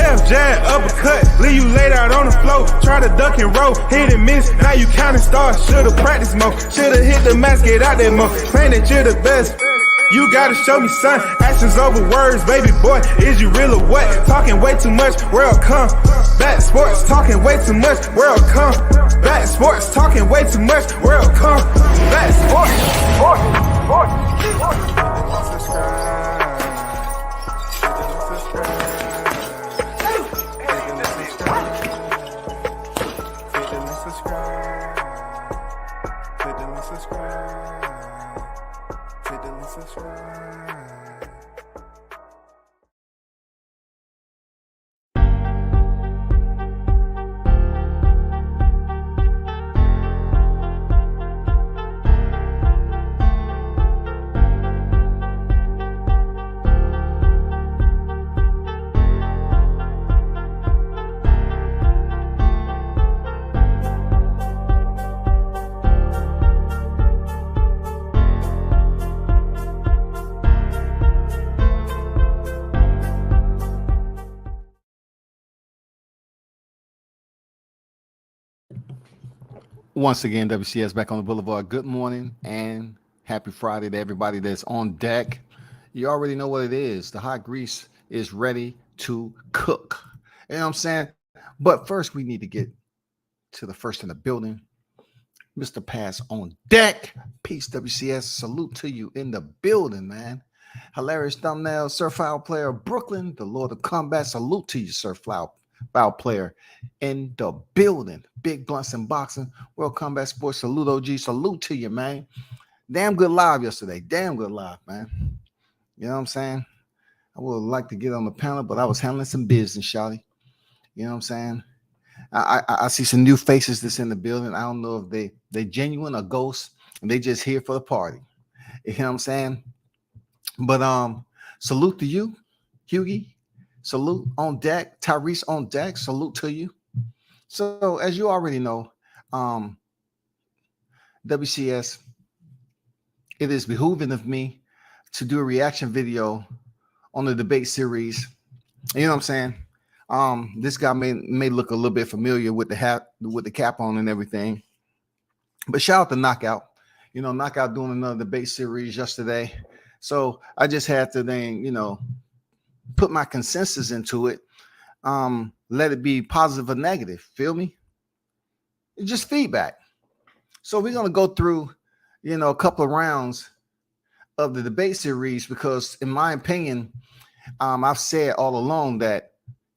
Left jab, uppercut, leave you laid out on the floor. Try to duck and roll, hit and miss, now you counting stars. Should've practiced more, should've hit the mask, get out there more. Claim that you're the best. You gotta show me, son, actions over words, baby boy, is you real or what? Talking way too much, world come. Back sports, talking way too much, world come. Back sports, talking way too much, world come. Back Once again, WCS back on the Boulevard. Good morning and happy Friday to everybody that's on deck. You already know what it is. The hot grease is ready to cook. You know what I'm saying? But first, we need to get to the first in the building. Mr. Pass on deck. Peace, WCS. Salute to you in the building, man. Hilarious thumbnail. Surf Foul player of Brooklyn. The Lord of Combat. Salute to you, Surf Foul player in the building. Big Blunts and Boxing, World Combat Sports. Salute, OG. Salute to you, man. Damn good live yesterday. Damn good live, man. You know what I'm saying? I would like to get on the panel, but I was handling some business, shawty. You know what I'm saying? I see some new faces that's in the building. I don't know if they genuine or ghosts, and they just here for the party. You know what I'm saying? But salute to you, Hughie. Salute on deck. Tyrese on deck. Salute to you. So as you already know, WCS, it is behooving of me to do a reaction video on the debate series. You know what I'm saying? This guy may look a little bit familiar with the hat, with the cap on and everything. But shout out to Knockout. You know, Knockout doing another debate series yesterday. So I just had to then, you know, put my consensus into it. Let it be positive or negative. Feel me? It's just feedback. So we're gonna go through, you know, a couple of rounds of the debate series because, in my opinion, I've said all along that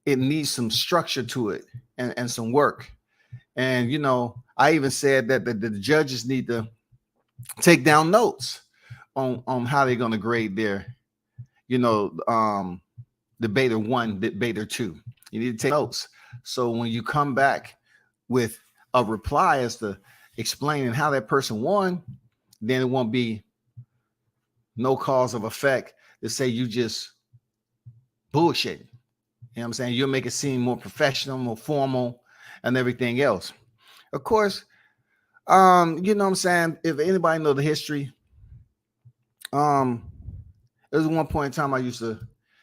it needs some structure to it and some work. And you know, I even said that the judges need to take down notes on how they're gonna grade their, you know, debater 1, debater 2. You need to take notes. So when you come back with a reply as to explaining how that person won, then it won't be no cause of effect to say you just bullshit. You know what I'm saying? You'll make it seem more professional, more formal, and everything else. Of course, you know what I'm saying? If anybody know the history, there was one point in time I used to,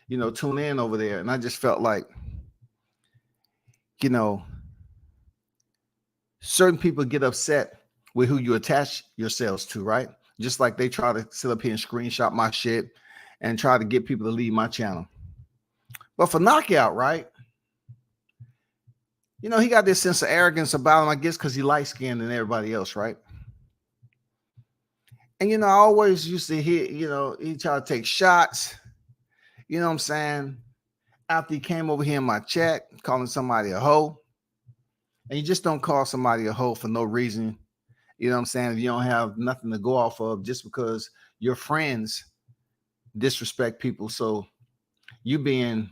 you know, tune in over there, and I just felt like, you know, certain people get upset with who you attach yourselves to, right? Just like they try to sit up here and screenshot my shit and try to get people to leave my channel. But for Knockout, right? You know, he got this sense of arrogance about him, I guess, because he light-skinned than everybody else, right? And, you know, I always used to hear, you know, he tried to take shots. You know what I'm saying? After he came over here in my chat, calling somebody a hoe. And you just don't call somebody a hoe for no reason. You know what I'm saying? If you don't have nothing to go off of just because your friends disrespect people. So you being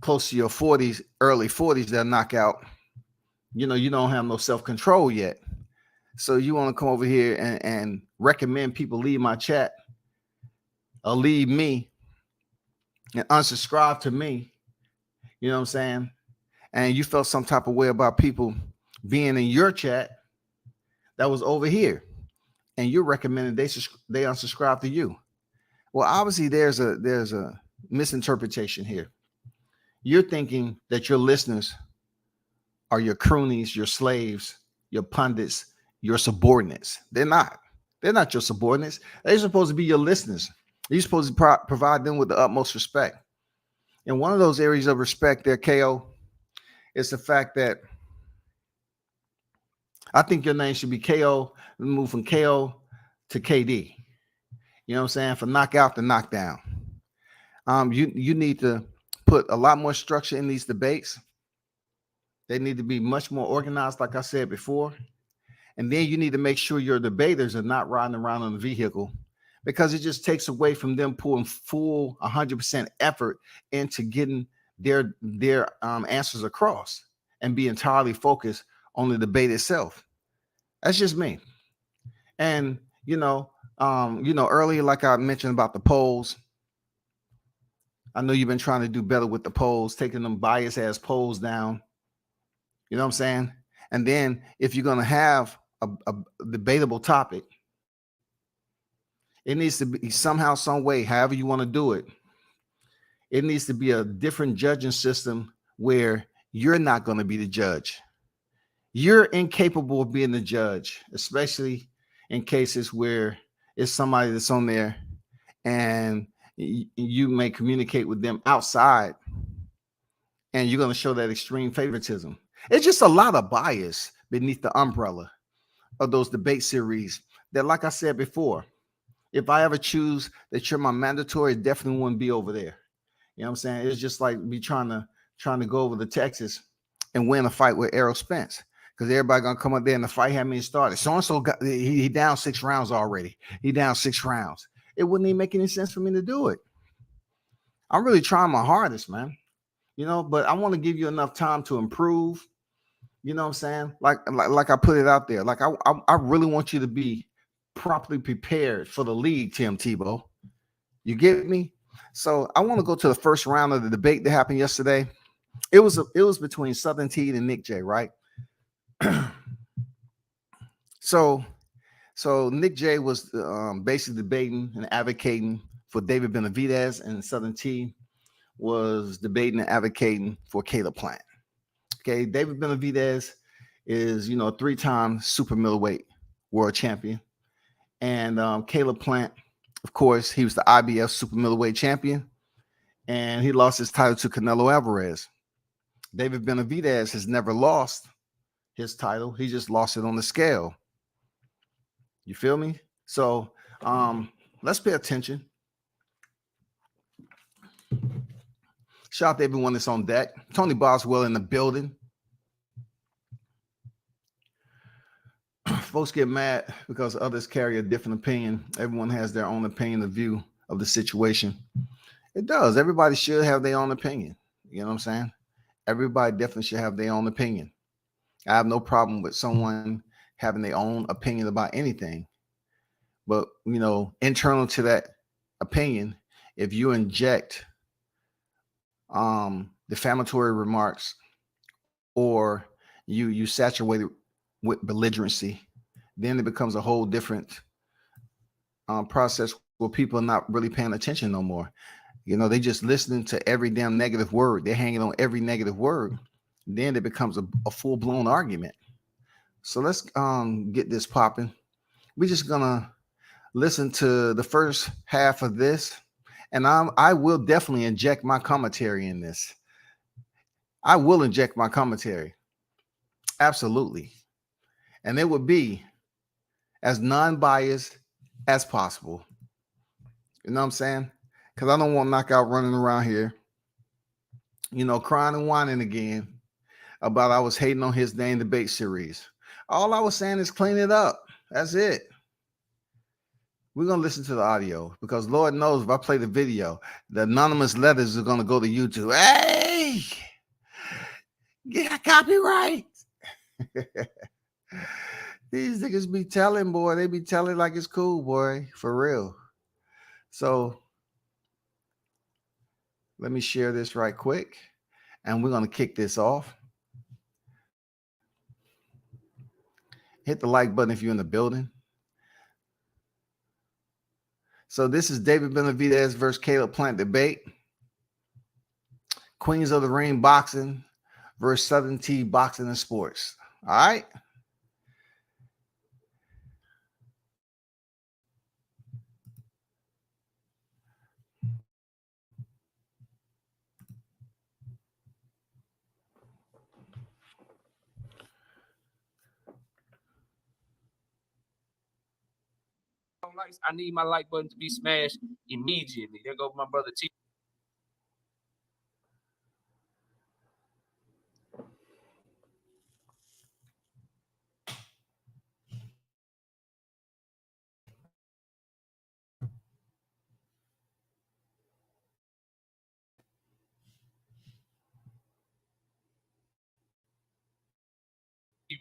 close to your 40s, early 40s, they'll knock out. You know, you don't have no self-control yet. So you want to come over here and recommend people leave my chat or leave me and unsubscribe to me, you know what I'm saying? And you felt some type of way about people being in your chat that was over here, and you're recommending they unsubscribe to you. Well, obviously there's a misinterpretation here. you're thinking that your listeners are your cronies, your slaves, your pundits, your subordinates. They're not. They're not your subordinates. They're supposed to be your listeners. You're supposed to provide them with the utmost respect. And one of those areas of respect there, KO, is the fact that I think your name should be KO. Move from KO to KD. You know what I'm saying? From knockout to knockdown. You need to put a lot more structure in these debates. They need to be much more organized, like I said before. And then you need to make sure your debaters are not riding around on the vehicle, because it just takes away from them pulling full 100% effort into getting their answers across and be entirely focused on the debate itself. That's just me. And earlier, like I mentioned about the polls, I know you've been trying to do better with the polls, taking them bias ass polls down. You know what I'm saying? And then if you're going to have a debatable topic, it needs to be somehow, some way, however you want to do it. It needs to be a different judging system where you're not going to be the judge. You're incapable of being the judge, especially in cases where it's somebody that's on there and you may communicate with them outside and you're going to show that extreme favoritism. It's just a lot of bias beneath the umbrella of those debate series that, like I said before, if I ever choose that you're my mandatory, it definitely wouldn't be over there. You know what I'm saying? It's just like me trying to go over to Texas and win a fight with Errol Spence, because everybody gonna come up there and the fight hadn't even started. So-and-so got he down 6 rounds already. He down 6 rounds. It wouldn't even make any sense for me to do it. I'm really trying my hardest, man. But I want to give you enough time to improve. You know what I'm saying? Like I put it out there. Like I really want you to be properly prepared for the league, Tim Tebow. You get me? So I want to go to the first round of the debate that happened yesterday. It was between Southern Teed and Nick J, right? So Nick J was basically debating and advocating for David Benavidez, and Southern Teed was debating and advocating for Caleb Plant. Okay, David Benavidez is a 3-time super middleweight world champion, and Caleb Plant, of course, he was the IBF super middleweight champion, and he lost his title to Canelo Alvarez. David Benavidez has never lost his title. He just lost it on the scale. You feel me? So let's pay attention. Shout out to everyone that's on deck. Tony Boswell in the building. Folks get mad because others carry a different opinion. Everyone has their own opinion, of view of the situation. It does. Everybody should have their own opinion. You know what I'm saying? Everybody definitely should have their own opinion. I have no problem with someone having their own opinion about anything. But, internal to that opinion, if you inject defamatory remarks or you saturate it with belligerency, then it becomes a whole different process where people are not really paying attention no more. They just listening to every damn negative word. They're hanging on every negative word. Then it becomes a full-blown argument. So let's get this popping. We're just gonna listen to the first half of this, and I will definitely inject my commentary in this. I will inject my commentary. Absolutely. And it would be as non-biased as possible. You know what I'm saying? Because I don't want Knockout running around here, crying and whining again about I was hating on his dang debate series. All I was saying is clean it up. That's it. We're going to listen to the audio because Lord knows if I play the video, the anonymous letters are going to go to YouTube. Hey, get copyright. These niggas be telling, boy. They be telling like it's cool, boy. For real. So let me share this right quick, and we're going to kick this off. Hit the like button if you're in the building. So this is David Benavidez versus Caleb Plant debate. Queens of the Ring Boxing versus Southern T Boxing and Sports. All right. I need my like button to be smashed immediately. There goes my brother T.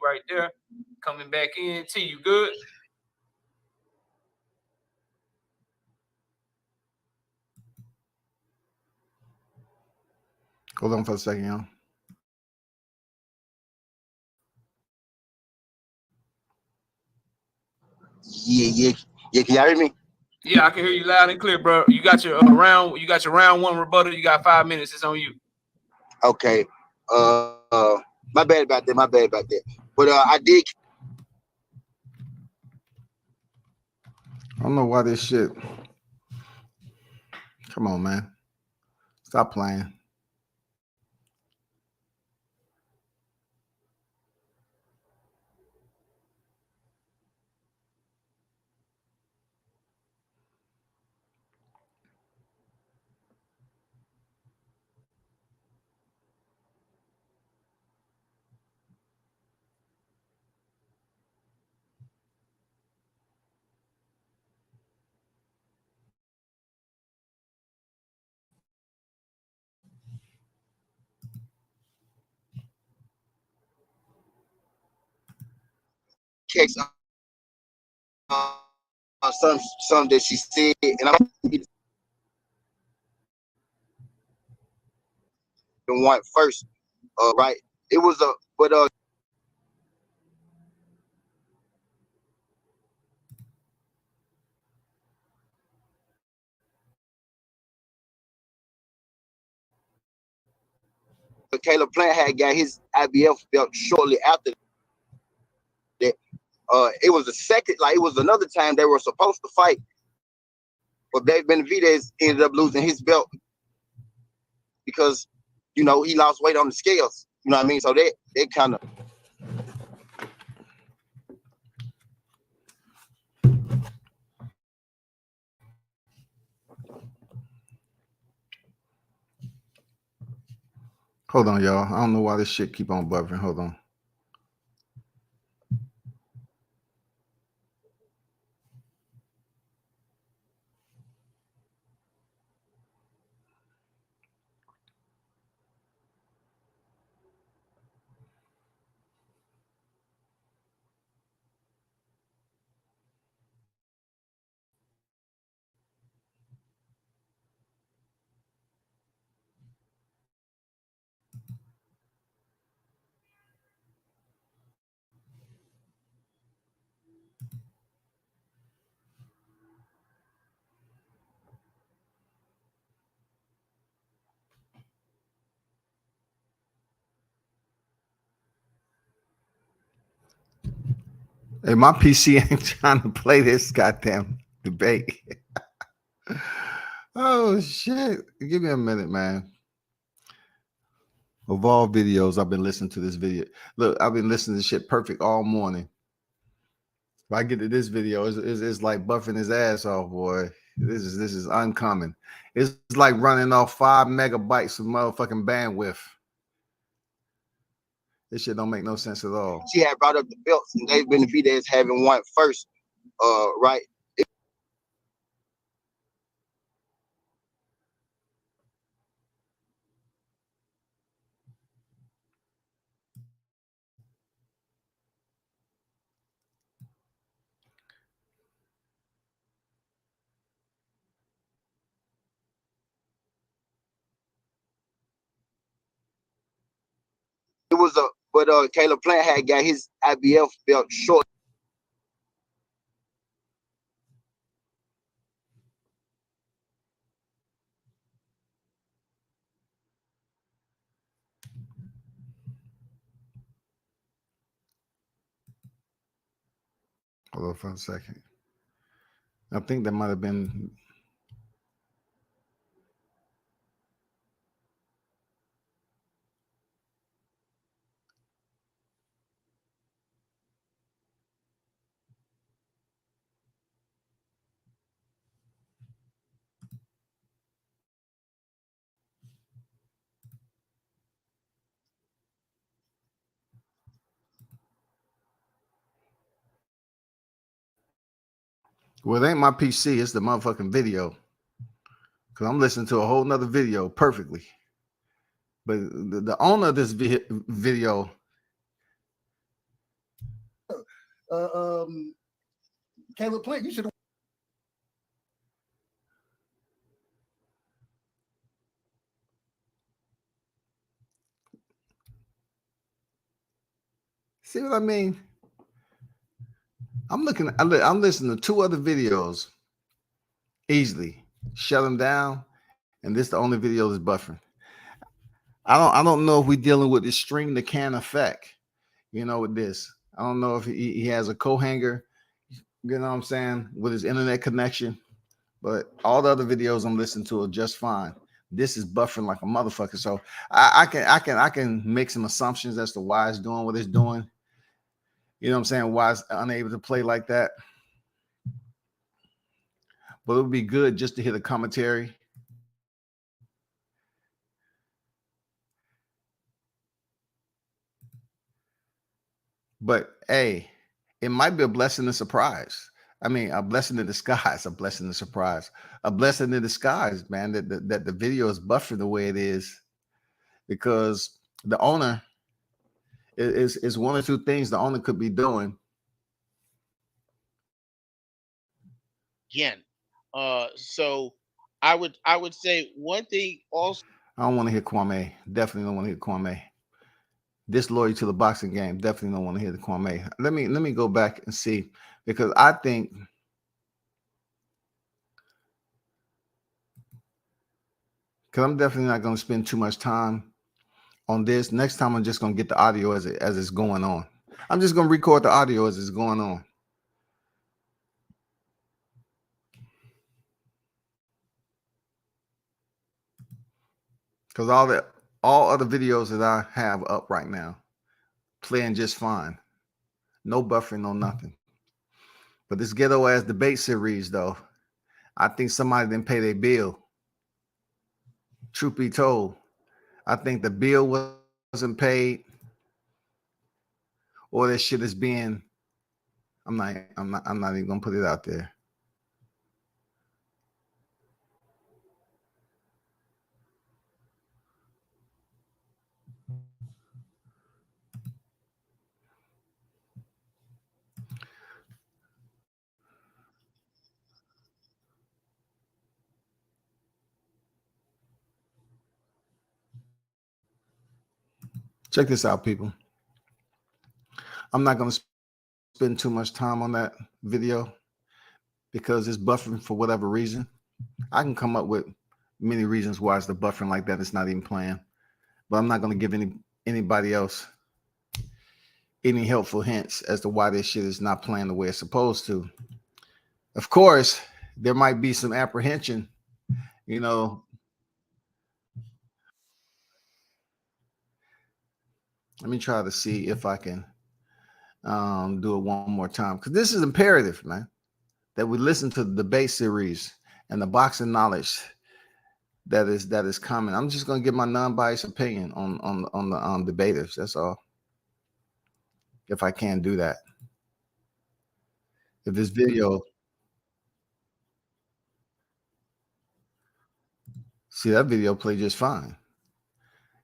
Right there, coming back in. T, you good? Hold on for a second, y'all. Yeah. Can y'all hear me? Yeah, I can hear you loud and clear, bro. You got your round. You got your round one rebuttal. You got 5 minutes. It's on you. Okay. My bad about that. But I did. I don't know why this shit. Come on, man. Stop playing. Catch some that she said, and I'm the one first. Right. It was Caleb Plant had got his IBF belt shortly after that. It was the second, like it was another time they were supposed to fight, but Dave Benavidez ended up losing his belt because he lost weight on the scales. You know what I mean? So that kind of. Hold on, y'all. I don't know why this shit keep on buffering. Hold on. Hey, my PC ain't trying to play this goddamn debate. Oh shit. Give me a minute, man. Of all videos, I've been listening to this video. Look, I've been listening to shit perfect all morning. If I get to this video, it's like buffing his ass off, boy. This is uncommon. It's like running off 5 megabytes of motherfucking bandwidth. This shit don't make no sense at all. She had brought up the belts, and Dave Benavidez having won first. Right. It was but Caleb Plant had got his IBF belt short. Hold on for a second. I think that might have been. Well, it ain't my PC. It's the motherfucking video. Because I'm listening to a whole nother video perfectly. But the owner of this video. Caleb Plant, you should have. See what I mean? I'm listening to 2 other videos easily. Shut them down, and this the only video that's buffering. I don't know if we're dealing with the string to can effect, with this. I don't know if he has a co-hanger, you know what I'm saying, with his internet connection. But all the other videos I'm listening to are just fine. This is buffering like a motherfucker. So I can make some assumptions as to why it's doing what it's doing. You know what I'm saying? Why it's unable to play like that. But it would be good just to hear the commentary. But hey, it might be a blessing in surprise. I mean, a blessing in disguise, a blessing in surprise, a blessing in disguise, man, that the video is buffering the way it is, because the owner is one or two things the owner could be doing. Again, so I would say one thing also. I don't want to hear Kwame. Definitely don't want to hear Kwame. Disloyal to the boxing game. Definitely don't want to hear the Kwame. Let me go back and see, because I think I'm definitely not going to spend too much time on this. Next time, I'm just going to get the audio as it's going on. I'm just going to record the audio as it's going on. Because all other videos that I have up right now playing just fine. No buffering, no nothing. But this ghetto ass debate series, though, I think somebody didn't pay their bill. Truth be told, I think the bill wasn't paid, or that shit is being. I'm not even gonna put it out there. Check this out, people. I'm not going to spend too much time on that video because it's buffering for whatever reason. I can come up with many reasons why it's the buffering like that. It's not even playing, but I'm not going to give anybody else any helpful hints as to why this shit is not playing the way it's supposed to. Of course, there might be some apprehension, Let me try to see if I can do it one more time, because this is imperative, man, that we listen to the debate series and the boxing knowledge that is coming. I'm just going to give my non-biased opinion on the debaters. That's all. If I can do that. If this video, see, that video played just fine.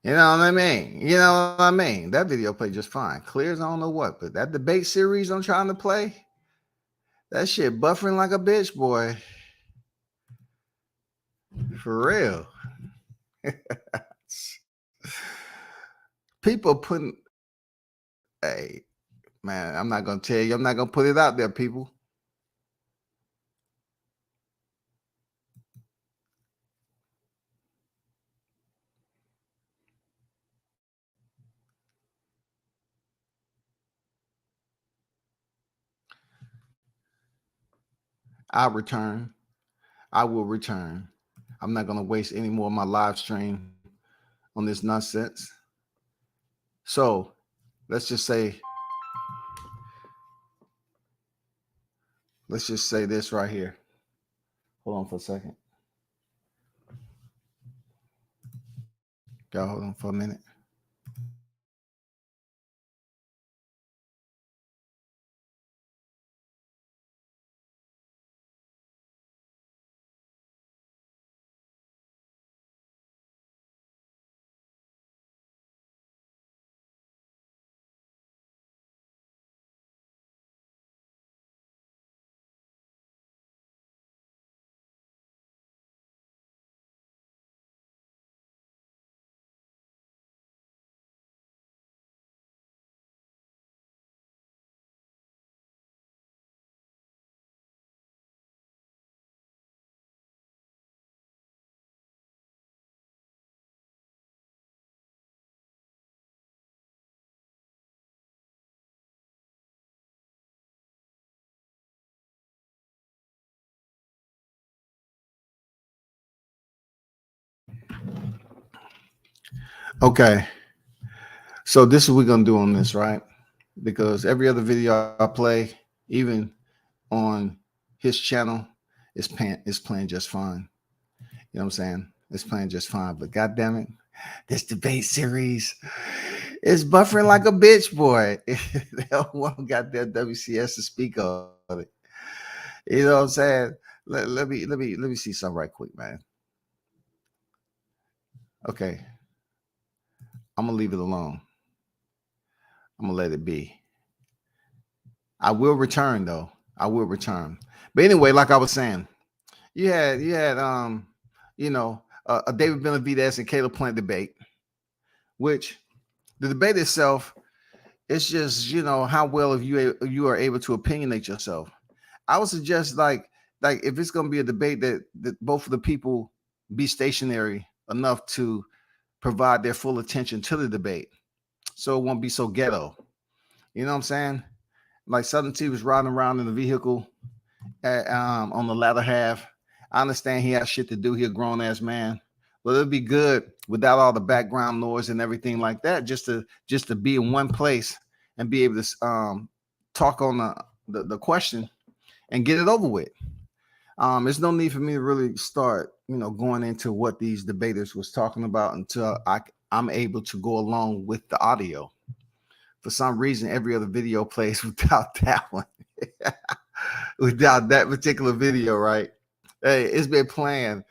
You know what I mean? That video played just fine. Clear as I don't know what, but that debate series I'm trying to play, that shit buffering like a bitch, boy. For real. People putting, hey, man, I'm not going to tell you. I'm not going to put it out there, people. I return. I will return. I'm not going to waste any more of my live stream on this nonsense. So let's just say this right here. Hold on for a second. Y'all hold on for a minute. Okay. So this is what we're going to do on this, right? Because every other video I play, even on his channel, is playing just fine. You know what I'm saying? It's playing just fine. But God damn it, this debate series is buffering like a bitch, boy. They don't want goddamn WCS to speak of it. You know what I'm saying? Let me see something right quick, man. Okay. I'm gonna leave it alone. I'm gonna let it be. I will return though. I will return. But anyway, like I was saying, you had a David Benavidez and Caleb Plant debate, which the debate itself, it's just how well if you are able to opinionate yourself. I would suggest like if it's gonna be a debate that both of the people be stationary enough to provide their full attention to the debate, so it won't be so ghetto. You know what I'm saying? Like Southern T was riding around in the vehicle on the latter half. I understand he has shit to do. He a grown ass man, but it'd be good without all the background noise and everything like that. Just to be in one place and be able to talk on the question and get it over with. There's no need for me to really start, going into what these debaters was talking about until I'm able to go along with the audio. For some reason, every other video plays without that one, without that particular video, right? Hey, it's been playing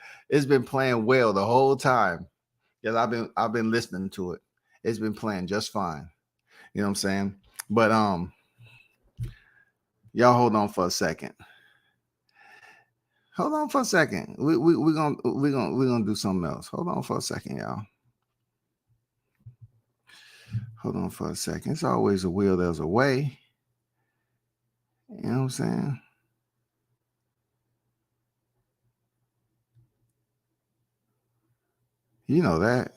well the whole time. Yeah, I've been listening to it. It's been playing just fine. You know what I'm saying? But y'all hold on for a second. Hold on for a second. We're gonna do something else. Hold on for a second, y'all. Hold on for a second. It's always a will, there's a way. You know what I'm saying? You know that.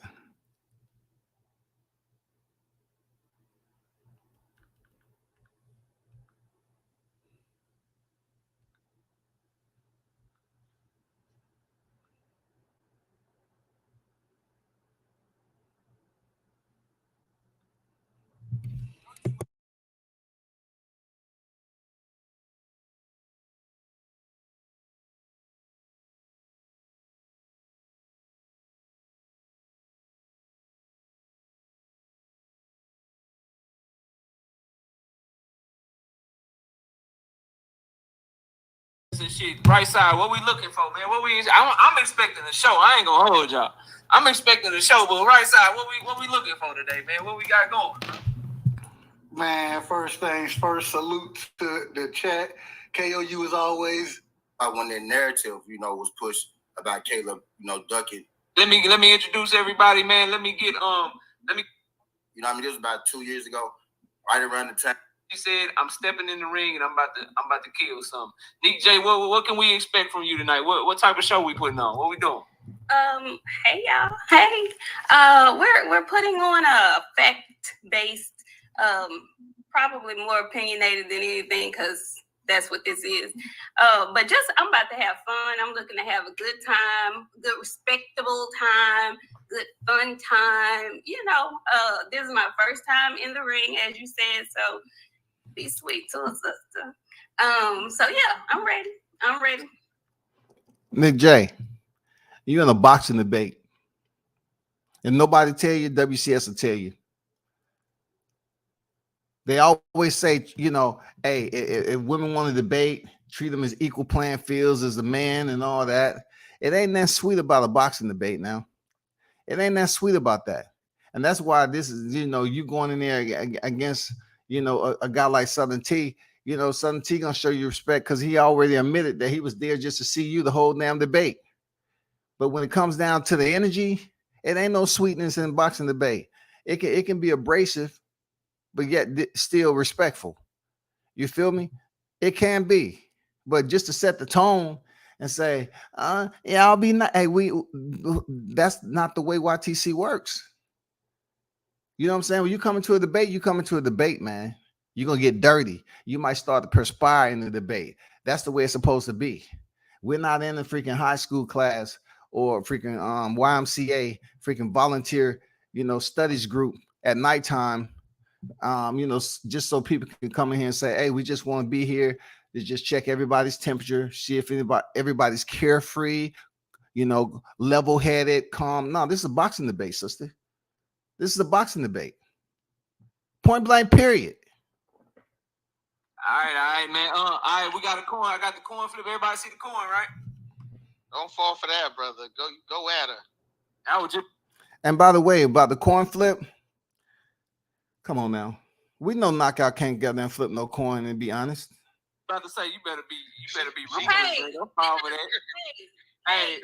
And shit, right side. What we looking for, man? I'm expecting a show. I ain't gonna hold y'all. I'm expecting a show, but right side. What we looking for today, man? What we got going? Man, first things first. Salute to the chat. KOU as always. When that narrative, was pushed about Caleb, ducking. Let me introduce everybody, man. Let me. This was about 2 years ago, right around the time. He said, "I'm stepping in the ring and I'm about to kill something." Nick J, what can we expect from you tonight? What type of show we putting on? What we doing? Hey y'all. Hey. We're putting on a fact-based, probably more opinionated than anything, because that's what this is. But just I'm about to have fun. I'm looking to have a good time, good respectable time, good fun time. You know, this is my first time in the ring, as you said. So be sweet to a sister. So yeah, I'm ready. I'm ready. Nick J, you in a boxing debate, and nobody tell you, WCS will tell you. They always say, you know, hey, if women want to debate, treat them as equal playing fields as the man and all that. It ain't that sweet about a boxing debate now. It ain't that sweet about that. And that's why this is, you know, you going in there against, you know, a guy like Southern T. You know, Southern T gonna show you respect because he already admitted that he was there just to see you the whole damn debate. But when it comes down to the energy, it ain't no sweetness in boxing debate. It can be abrasive, but yet still respectful. You feel me? It can be, but just to set the tone and say, yeah, I'll be not. Hey, that's not the way YTC works. You know what I'm saying? When you come into a debate, you come into a debate, man. You're gonna get dirty. You might start to perspire in the debate. That's the way it's supposed to be. We're not in a freaking high school class or freaking YMCA, freaking volunteer, you know, studies group at nighttime. You know, just so people can come in here and say, hey, we just want to be here to just check everybody's temperature, see if everybody's carefree, you know, level-headed, calm. No, this is a boxing debate, sister. This is a boxing debate. Point blank, period. All right, man. All right, we got a coin. I got the coin flip. Everybody see the coin, right? Don't fall for that, brother. Go at her. I was just. And by the way, about the coin flip, come on now. We know Knockout can't get there and flip no coin and be honest. About to say you better be Hey, ruthless. Don't fall for that. Hey,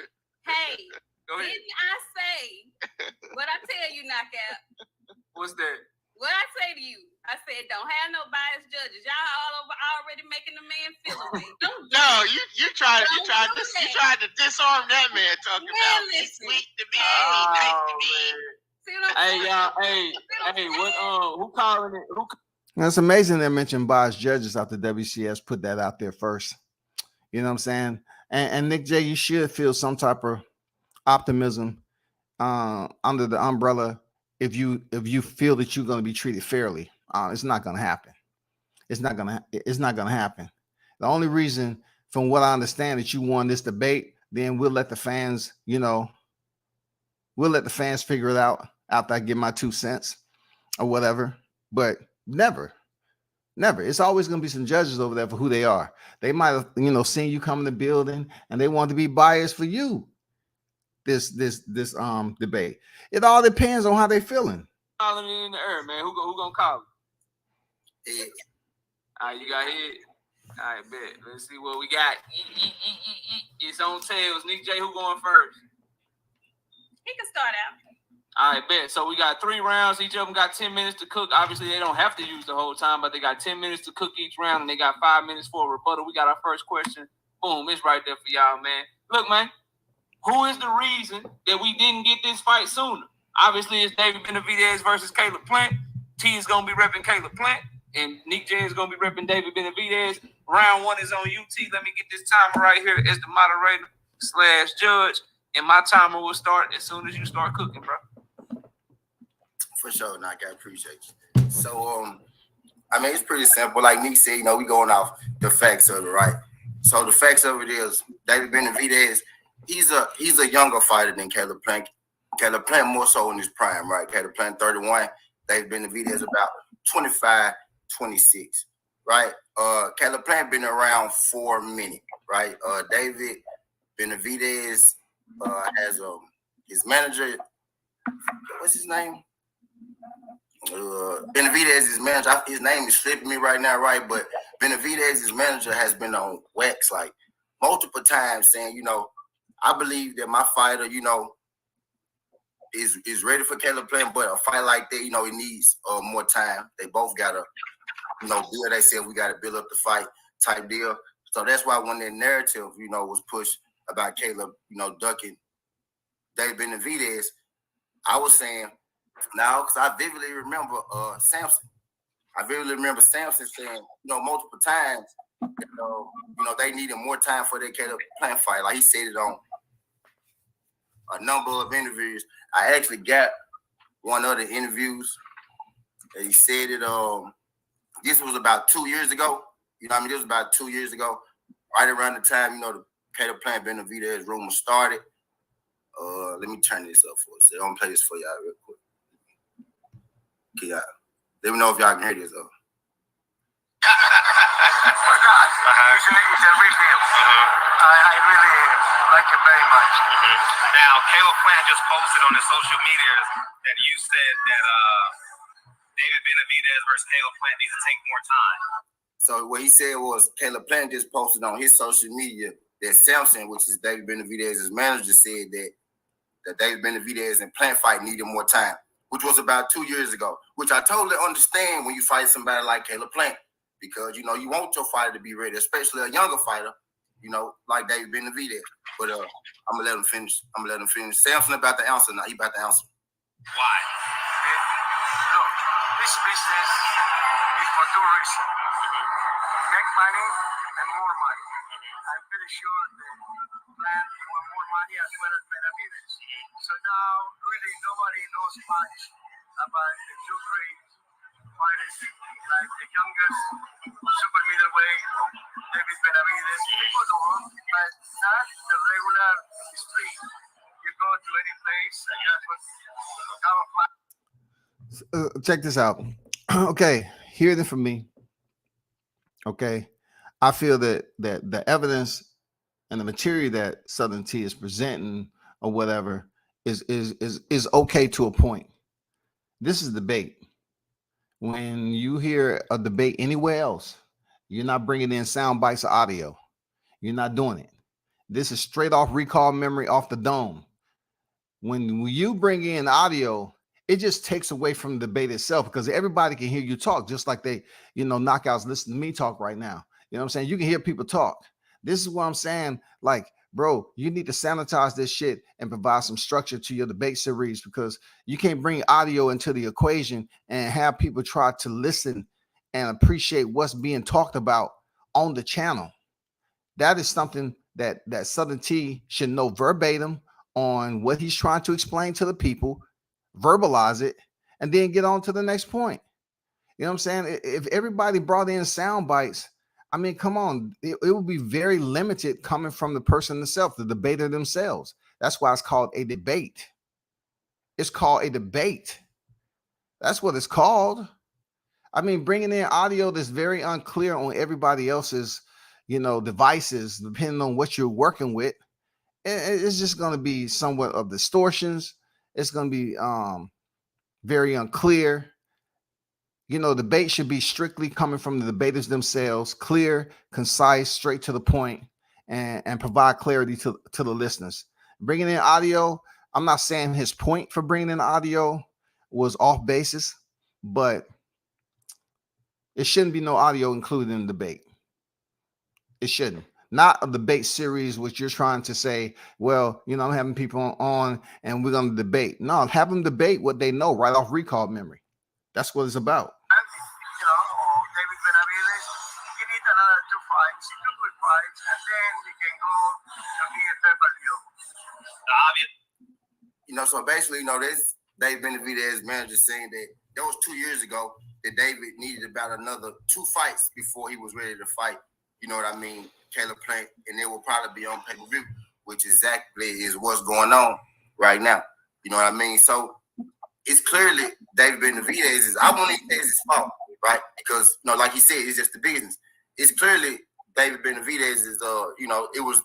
Go ahead. didn't I say what I tell you, Knockout? What's that? What I say to you? I said, don't have no biased judges. Y'all already making the man feel away. Don't do No, it. you tried to disarm that man talking about be listen. sweet to me, nice to me. See what I'm Hey, saying? y'all. Hey, what? Who calling it? It's amazing they mentioned biased judges after WCS put that out there first. You know what I'm saying? And Nick J, you should feel some type of optimism under the umbrella if you feel that you're going to be treated fairly. It's not going to happen. It's not going to happen. The only reason, from what I understand, that you won this debate, then we'll let the fans, you know, figure it out after I give my 2 cents or whatever. But never. It's always going to be some judges over there for who they are. They might have, you know, seen you come in the building and they want to be biased for you. This debate. It all depends on how they feeling. Calling it in the air, man. Who gonna call it? All right, you got hit. All right, bet. Let's see what we got. It's on tails. Nick J, who going first? He can start out. All right, bet. So we got 3 rounds. Each of them got 10 minutes to cook. Obviously, they don't have to use the whole time, but they got 10 minutes to cook each round, and they got 5 minutes for a rebuttal. We got our first question. Boom, it's right there for y'all, man. Look, man, who is the reason that we didn't get this fight sooner? Obviously, it's David Benavidez versus Caleb Plant. T is going to be repping Caleb Plant, and Nick J is going to be repping David Benavidez. Round 1 is on UT. Let me get this timer right here as the moderator / judge, and my timer will start as soon as you start cooking, bro. For sure, Knock. I appreciate you. So, I mean, it's pretty simple. Like Nick said, you know, we going off the facts of it, right? So the facts of it is David Benavidez, he's a younger fighter than Caleb Plant. Caleb Plant more so in his prime, right? Caleb Plant 31, David Benavidez about 25, 26, right? Caleb Plant been around for a minute, right? David Benavidez has his manager, what's his name? Benavidez, his manager, his name is slipping me right now, right? But Benavidez, his manager, has been on wax like multiple times saying, you know, I believe that my fighter, you know, is ready for Caleb Plant, but a fight like that, you know, it needs more time. They both got to, you know, build. They said we got to build up the fight type deal. So that's why when the narrative, you know, was pushed about Caleb, you know, ducking David Benavidez, I was saying, now, because I vividly remember Samson. I vividly remember Samson saying, you know, multiple times they needed more time for their Caleb Plant fight. Like he said it on a number of interviews. I actually got one of the interviews. He said it. This was about 2 years ago. You know what I mean? This was about 2 years ago, right around the time the Caleb Plant Benavidez rumor started. Let me turn this up for us. I'm gonna play this for y'all real quick. Okay, y'all. Let me know if y'all can hear this though. It's a real deal. I really like it very much. Now, Caleb Plant just posted on his social media that you said that David Benavidez versus Caleb Plant needs to take more time. So what he said was Caleb Plant just posted on his social media that Samson, which is David Benavidez's manager, said that David Benavidez and Plant fight needed more time, which was about 2 years ago, which I totally understand when you fight somebody like Caleb Plant, because, you want your fighter to be ready, especially a younger fighter, like David Benavidez. But I'm going to let him finish. Samson about to answer now. He about to answer. Why? Look, this business is for two reasons. Make money and more money. I'm pretty sure that Plant want more money as well as Benavidez. So now, really, nobody knows much about the two great fighters, like the youngest super middleweight, David Benavidez. People know him, but not the regular street. You go to any place, and that's what Check this out. Okay, hear this from me. Okay, I feel that the evidence and the material that Southern T is presenting or whatever is okay to a point. This is debate. When you hear a debate anywhere else, you're not bringing in sound bites of audio. You're not doing it. This is straight off recall memory off the dome. When you bring in audio, it just takes away from the debate itself, because everybody can hear you talk, just like they, knockouts listen to me talk right now. You know what I'm saying? You can hear people talk. This is what I'm saying. Like, bro, you need to sanitize this shit and provide some structure to your debate series, because you can't bring audio into the equation and have people try to listen and appreciate what's being talked about on the channel. That is something that Southern T should know verbatim on what he's trying to explain to the people, verbalize it, and then get on to the next point. You know what I'm saying? If everybody brought in sound bites, I mean, come on, it would be very limited coming from the person themselves, the debater themselves. That's why it's called a debate. It's called a debate. That's what it's called. I mean, bringing in audio that's very unclear on everybody else's, devices, depending on what you're working with, it's just going to be somewhat of distortions. It's going to be very unclear. Debate should be strictly coming from the debaters themselves, clear, concise, straight to the point, and provide clarity to the listeners. Bringing in audio, I'm not saying his point for bringing in audio was off basis, but it shouldn't be no audio included in the debate. It shouldn't. Not a debate series, which you're trying to say, well, I'm having people on and we're going to debate. No, have them debate what they know right off recall memory. That's what it's about. David Benavidez, he needs another two good fights, and then he can go to be a pay-per-view. So basically, this David Benavidez manager saying that was 2 years ago that David needed about another 2 fights before he was ready to fight. You know what I mean? Caleb Plant, and it will probably be on pay-per-view, which exactly is what's going on right now. You know what I mean? So it's clearly David Benavidez I won't even say it's his fault, right? Because, like he said, it's just the business. It's clearly David Benavidez it was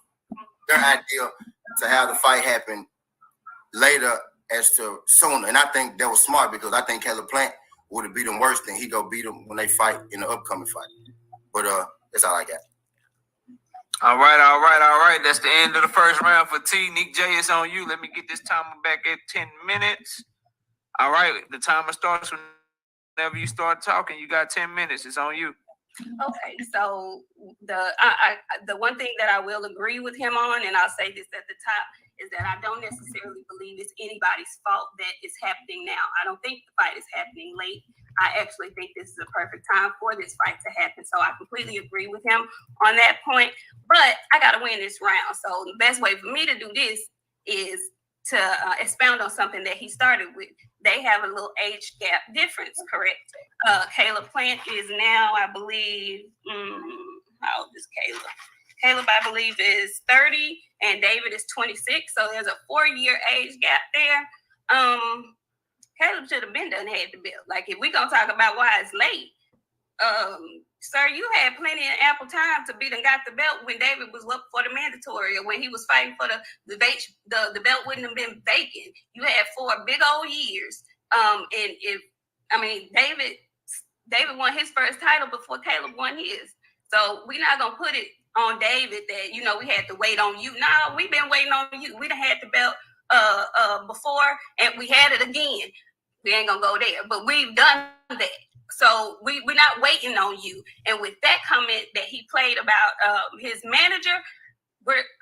their idea to have the fight happen later as to sooner. And I think that was smart, because I think Caleb Plant would have beat him worse than he go beat him when they fight in the upcoming fight. But that's all I got. All right. That's the end of the first round for T. Nick J, it's on you. Let me get this timer back at 10 minutes. All right, the timer starts whenever you start talking. You got 10 minutes. It's on you. Okay, so the one thing that I will agree with him on, and I'll say this at the top, is that I don't necessarily believe it's anybody's fault that it's happening now. I don't think the fight is happening late. I actually think this is a perfect time for this fight to happen. So I completely agree with him on that point. But I got to win this round. So the best way for me to do this is to expound on something that he started with. They have a little age gap difference, correct? Caleb Plant is now, I believe, how old is Caleb? Caleb, I believe, is 30, and David is 26. So there's a 4-year age gap there. Caleb should have been done had the belt. Like, if we're going to talk about why it's late, sir, you had plenty of ample time to beat and got the belt when David was up for the mandatory, or when he was fighting for the belt wouldn't have been vacant. You had 4 big old years. David won his first title before Caleb won his. So we're not going to put it on David that, you know, we had to wait on you. No, we've been waiting on you. We done had the belt before, and we had it again. We ain't gonna go there, but we've done that. So we're not waiting on you. And with that comment that he played about his manager,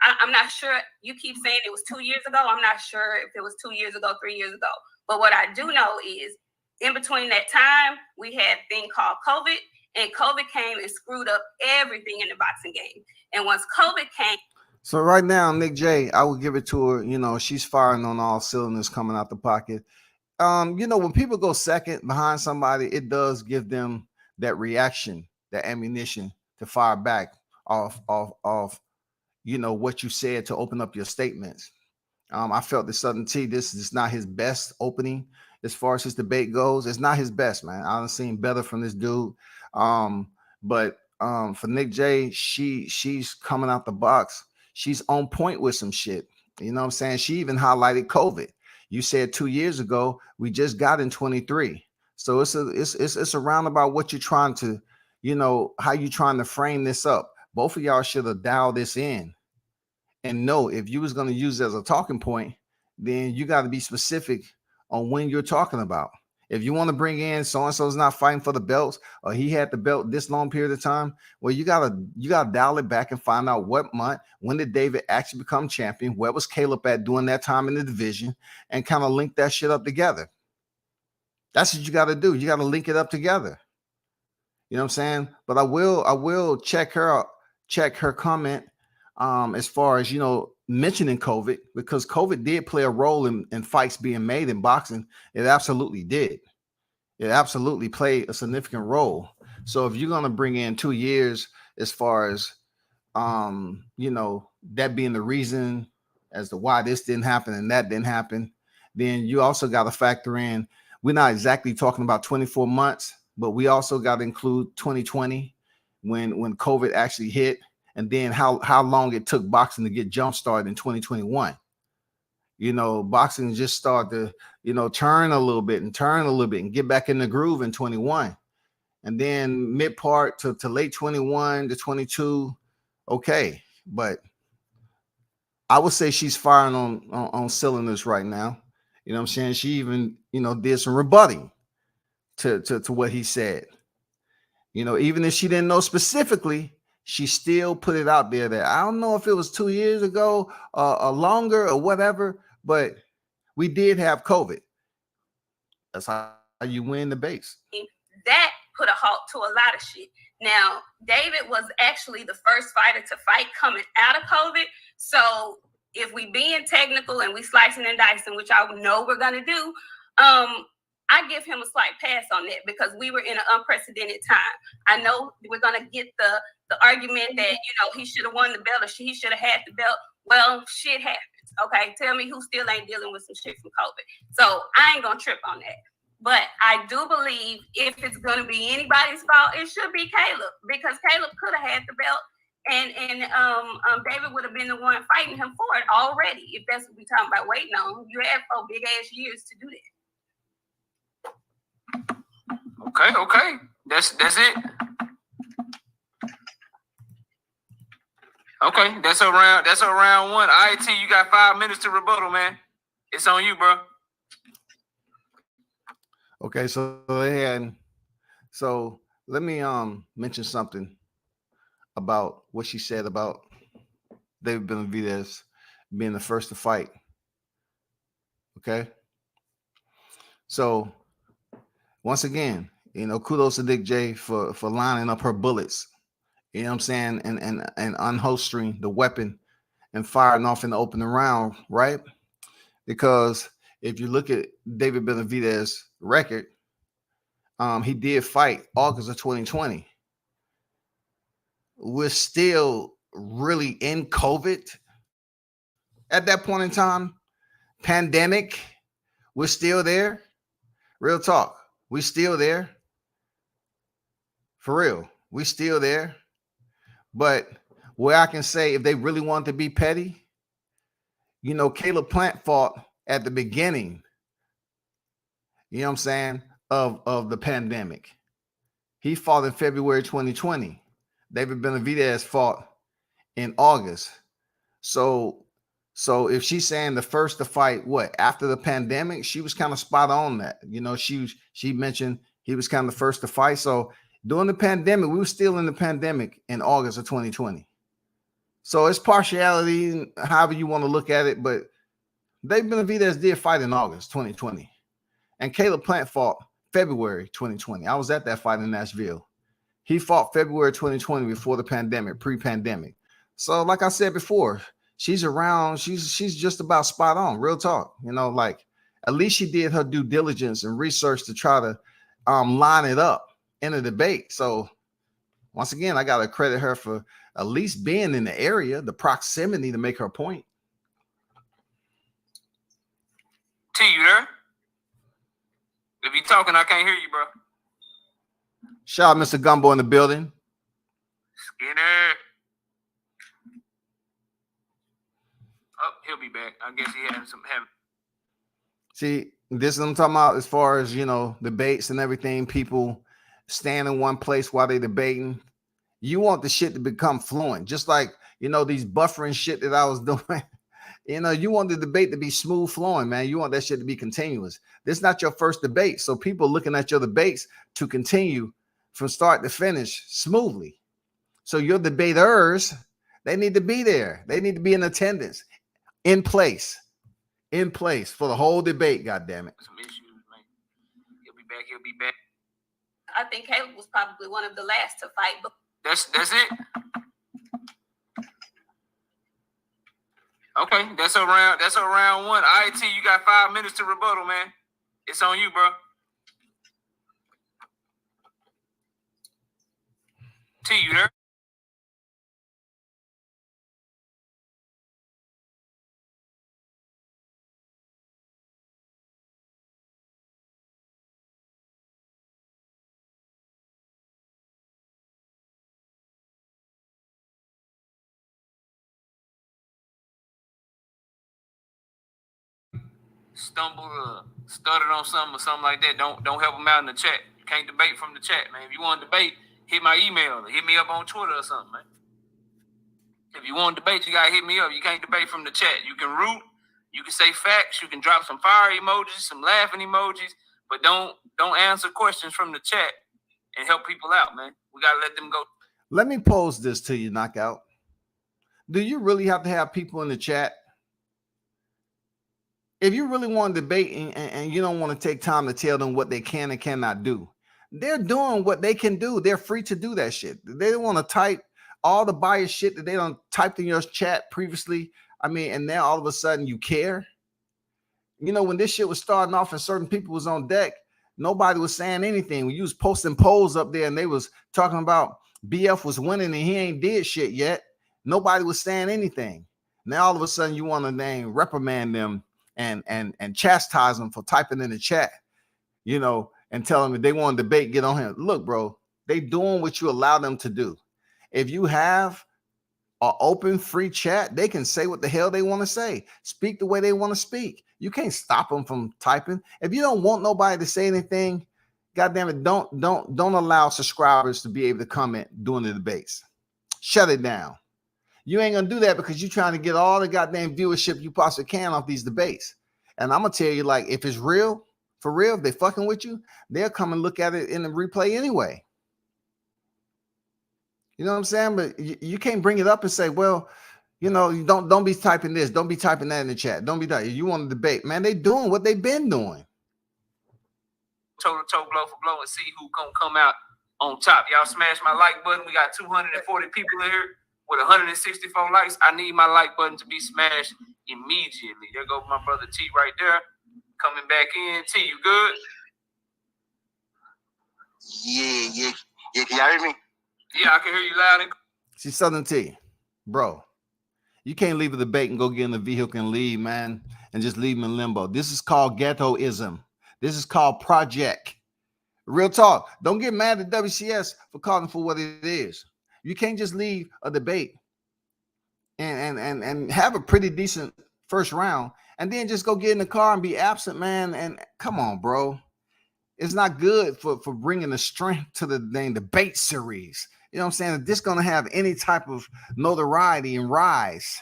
I'm not sure. You keep saying it was 2 years ago. I'm not sure if it was 2 years ago, 3 years ago. But what I do know is, in between that time, we had a thing called COVID, and COVID came and screwed up everything in the boxing game. And once COVID came. So right now, Nick J, I would give it to her. You know, she's firing on all cylinders coming out the pocket. You know, when people go second behind somebody, it does give them that reaction, that ammunition to fire back off, you know, what you said to open up your statements. I felt that Southern T, this is not his best opening as far as his debate goes. It's not his best, man. I've seen better from this dude. But for Nick J, she's coming out the box. She's on point with some shit. You know what I'm saying? She even highlighted COVID. You said 2 years ago, we just got in 23. So it's a roundabout what you're trying to, you know, how you trying to frame this up. Both of y'all should have dialed this in and know if you was going to use it as a talking point, then you got to be specific on when you're talking about. If you want to bring in so-and-so's not fighting for the belts, or he had the belt this long period of time, well, you gotta dial it back and find out what month, when did David actually become champion, where was Caleb at during that time in the division, and kind of link that shit up together. That's what you got to do. You got to link it up together. You know what I'm saying? But I will check her comment as far as, you know, mentioning COVID, because COVID did play a role in fights being made in boxing. It absolutely did. It absolutely played a significant role. So if you're going to bring in 2 years as far as, you know, that being the reason as to why this didn't happen and that didn't happen, then you also got to factor in, we're not exactly talking about 24 months, but we also got to include 2020 when COVID actually hit. And then how long it took boxing to get jump started in 2021. You know, boxing just started to, you know, turn a little bit and get back in the groove in 21. And then mid part to late 21 to 22. Okay. But I would say she's firing on cylinders right now. You know what I'm saying? She even, you know, did some rebutting to what he said. You know, even if she didn't know specifically, she still put it out there that I don't know if it was 2 years ago or longer or whatever, but we did have COVID. That's how you win debates. That put a halt to a lot of shit. Now, David was actually the first fighter to fight coming out of COVID. So if we being technical and we slicing and dicing, which I know we're going to do, I give him a slight pass on that because we were in an unprecedented time. I know we're going to get the argument that, you know, he should have won the belt or he should have had the belt. Well, shit happens. Okay. Tell me who still ain't dealing with some shit from COVID. So I ain't going to trip on that. But I do believe if it's going to be anybody's fault, it should be Caleb, because Caleb could have had the belt and David would have been the one fighting him for it already. If that's what we're talking about waiting on, you had 4 big ass years to do that. Okay. That's it. Okay, that's around one. All right, T, you got 5 minutes to rebuttal, man. It's on you, bro. Okay, so let me mention something about what she said about David Benavidez being the first to fight. Okay. So once again, kudos to Dick J for lining up her bullets. You know what I'm saying? And unholstering the weapon and firing off in the open round, right? Because if you look at David Benavidez's record, he did fight August of 2020. We're still really in COVID at that point in time. Pandemic, we're still there. Real talk, we're still there. For real, we're still there. But where I can say if they really want to be petty, Caleb Plant fought at the beginning, you know what I'm saying, of the pandemic. He fought in February 2020. David Benavidez fought in August. So if she's saying the first to fight, after the pandemic, she was kind of spot on that. She mentioned he was kind of the first to fight. So during the pandemic, we were still in the pandemic in August of 2020. So it's partiality, however you want to look at it. But David Benavidez did fight in August 2020. And Caleb Plant fought February 2020. I was at that fight in Nashville. He fought February 2020 before the pandemic, pre-pandemic. So like I said before, she's around. She's just about spot on. Real talk. At least she did her due diligence and research to try to line it up in a debate. So once again, I got to credit her for at least being in the area, the proximity to make her point. T, you there? If you talking, I can't hear you, bro. Shout out Mr. Gumbo in the building. Skinner. Oh, he'll be back. I guess he had some heavy. See, this is what I'm talking about as far as, debates and everything. People stand in one place while they debating. You want the shit to become fluent, just like, these buffering shit that I was doing. You want the debate to be smooth flowing, man. You want that shit to be continuous. This is not your first debate. So people looking at your debates to continue from start to finish smoothly. So your debaters, they need to be there. They need to be in attendance, in place for the whole debate. God damn it. Some issues, man. He'll be back. I think Caleb was probably one of the last to fight. But that's it. Okay, that's a round one. All right, T, you got 5 minutes to rebuttal, man. It's on you, bro. T, you there? Stuttered on something or something like that, don't help him out in the chat. You can't debate from the chat, man. If you want to debate, hit my email or hit me up on Twitter or something, man. If you want to debate, you gotta hit me up. You can't debate from the chat. You can root, you can say facts, you can drop some fire emojis, some laughing emojis, but don't answer questions from the chat and help people out, man. We gotta let them go. Let me pose this to you, Knockout. Do you really have to have people in the chat? If you really want to debate and you don't want to take time to tell them what they can and cannot do, they're doing what they can do. They're free to do that shit. They don't want to type all the biased shit that they done typed in your chat previously. And now all of a sudden you care. When this shit was starting off and certain people was on deck, nobody was saying anything. When you was posting polls up there and they was talking about BF was winning and he ain't did shit yet, nobody was saying anything. Now all of a sudden you want to reprimand them and chastise them for typing in the chat, and tell them if they want to debate, get on here. Look, bro, they doing what you allow them to do. If you have an open, free chat, they can say what the hell they want to say, speak the way they want to speak. You can't stop them from typing. If you don't want nobody to say anything, goddamn it, don't allow subscribers to be able to comment during the debates. Shut it down. You ain't gonna do that because you're trying to get all the goddamn viewership you possibly can off these debates. And I'm gonna tell you, if it's real, for real, if they fucking with you, they'll come and look at it in the replay anyway. You know what I'm saying? But you can't bring it up and say, well, don't be typing this, don't be typing that in the chat. Don't be that. You want to debate, man? They doing what they've been doing. toe to toe, blow for blow, and see who's gonna come out on top. Y'all smash my like button. We got 240 people in here with 164 likes. I need my like button to be smashed immediately. There goes my brother T right there. Coming back in. T, you good? Yeah. Can y'all hear me? Yeah, I can hear you loud and See, Southern T, bro, you can't leave a debate and go get in the vehicle and leave, man, and just leave them in limbo. This is called ghettoism. This is called project. Real talk. Don't get mad at WCS for calling for what it is. You can't just leave a debate and have a pretty decent first round and then just go get in the car and be absent, man. And come on, bro. It's not good for bringing the strength to the debate series. You know what I'm saying? If this going to have any type of notoriety and rise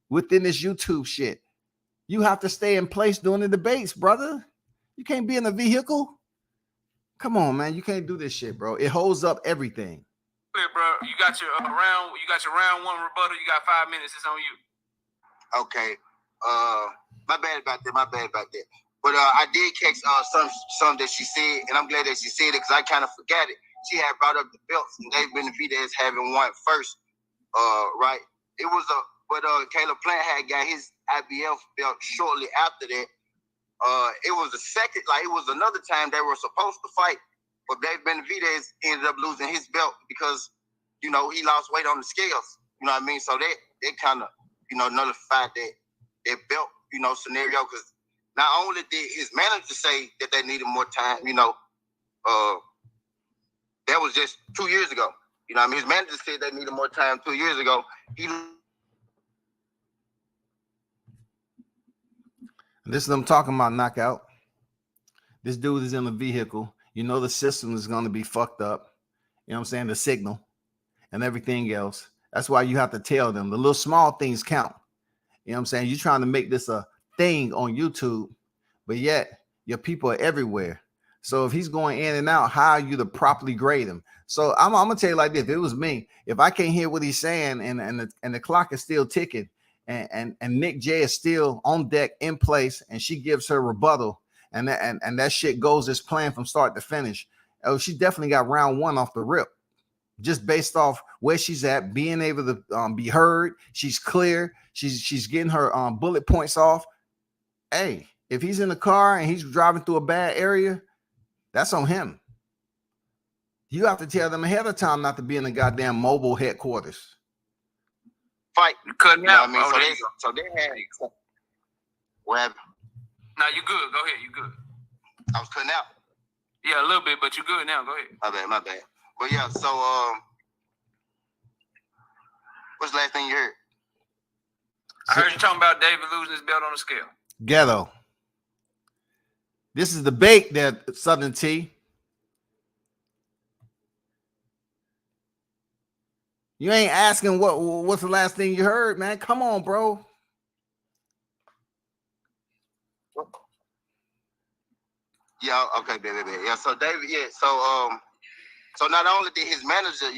within this YouTube shit, you have to stay in place during the debates, brother. You can't be in the vehicle. Come on, man. You can't do this shit, bro. It holds up everything. clear, bro. You got your round. You got your round one rebuttal. You got 5 minutes. It's on you. Okay. My bad about that. But I did catch some that she said, and I'm glad that she said it because I kind of forgot it. She had brought up the belts, and Dave Benavidez having won first. Right. It was but Caleb Plant had got his IBF belt shortly after that. It was the second, like it was another time they were supposed to fight, but Dave Benavidez ended up losing his belt because, he lost weight on the scales. You know what I mean? So that kind of, nullified that belt, scenario, because not only did his manager say that they needed more time, that was just 2 years ago. You know what I mean? His manager said they needed more time 2 years ago. This is them talking about knockout. This dude is in the vehicle. The system is going to be fucked up. You know what I'm saying? The signal and everything else. That's why you have to tell them the little small things count. You know what I'm saying? You're trying to make this a thing on YouTube, but yet your people are everywhere. So if he's going in and out, how are you to properly grade him? So I'm gonna tell you like this: if it was me, if I can't hear what he's saying and the clock is still ticking, and Nick J is still on deck in place, and she gives her rebuttal, and that shit goes as planned from start to finish. Oh, she definitely got round one off the rip, just based off where she's at, being able to be heard. She's clear. She's getting her bullet points off. Hey, if he's in the car and he's driving through a bad area, that's on him. You have to tell them ahead of time not to be in the goddamn mobile headquarters. Fight. You cutting out. I mean? So they had. What happened? No, you good. Go ahead. You good. I was cutting out. Yeah, a little bit, but you good now. Go ahead. My bad. But yeah, so what's the last thing you heard? I heard you talking about David losing his belt on the scale. Ghetto. This is the bait that Southern T. You ain't asking what's the last thing you heard, man. Come on, bro. Yeah, okay, baby. Yeah, so David, so not only did his manager,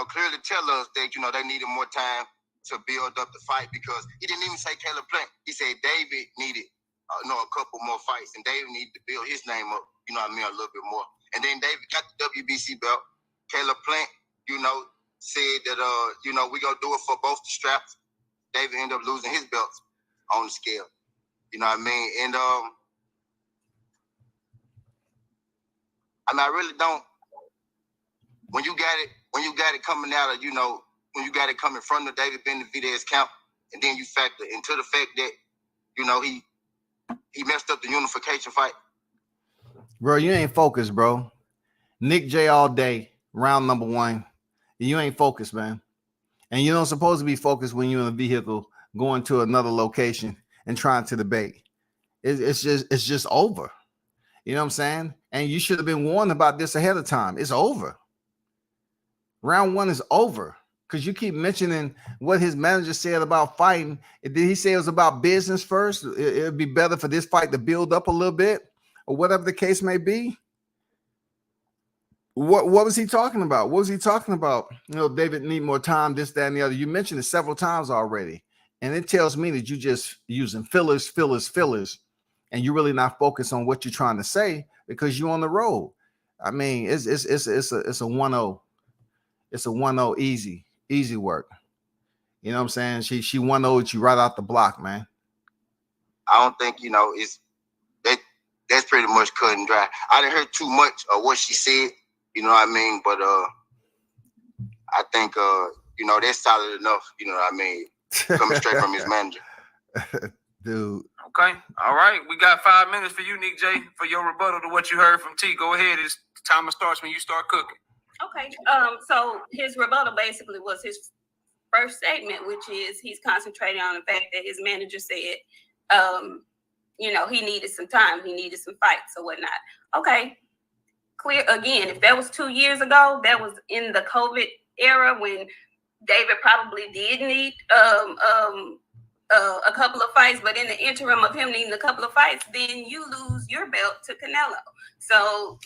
clearly tell us that, they needed more time to build up the fight, because he didn't even say Caleb Plant. He said David needed, a couple more fights, and David needed to build his name up, a little bit more. And then David got the WBC belt. Caleb Plant, said that, we gonna do it for both the straps. David ended up losing his belts on the scale. You know what I mean? And I really don't. When you got it coming out of, when you got it coming from the David Benavidez camp, and then you factor into the fact that, he messed up the unification fight. Bro, you ain't focused, bro. Nick J all day, round number one. You ain't focused, man. And you don't supposed to be focused when you're in a vehicle going to another location and trying to debate. It's just over. You know what I'm saying? And you should have been warned about this ahead of time. It's over. Round one is over. Because you keep mentioning what his manager said about fighting. Did he say it was about business first? It would be better for this fight to build up a little bit, or whatever the case may be. What was he talking about? What was he talking about? David need more time, this, that, and the other. You mentioned it several times already. And it tells me that you just using fillers. and you're really not focused on what you're trying to say because you're on the road. I mean, it's a 1-0. It's a 1-0 easy work. You know what I'm saying? She 1-0'd you right out the block, man. I don't think, it's that's pretty much cut and dry. I didn't hear too much of what she said, you know what I mean? But I think that's solid enough, you know what I mean, coming straight from his manager. Dude. Okay. All right. We got 5 minutes for you, Nick J, for your rebuttal to what you heard from T. Go ahead. It's timer starts when you start cooking. Okay. So his rebuttal basically was his first statement, which is he's concentrating on the fact that his manager said, he needed some time, he needed some fights or whatnot. Okay. Clear again, if that was 2 years ago, that was in the COVID era when David probably did need a couple of fights, but in the interim of him needing a couple of fights, then you lose your belt to Canelo. So,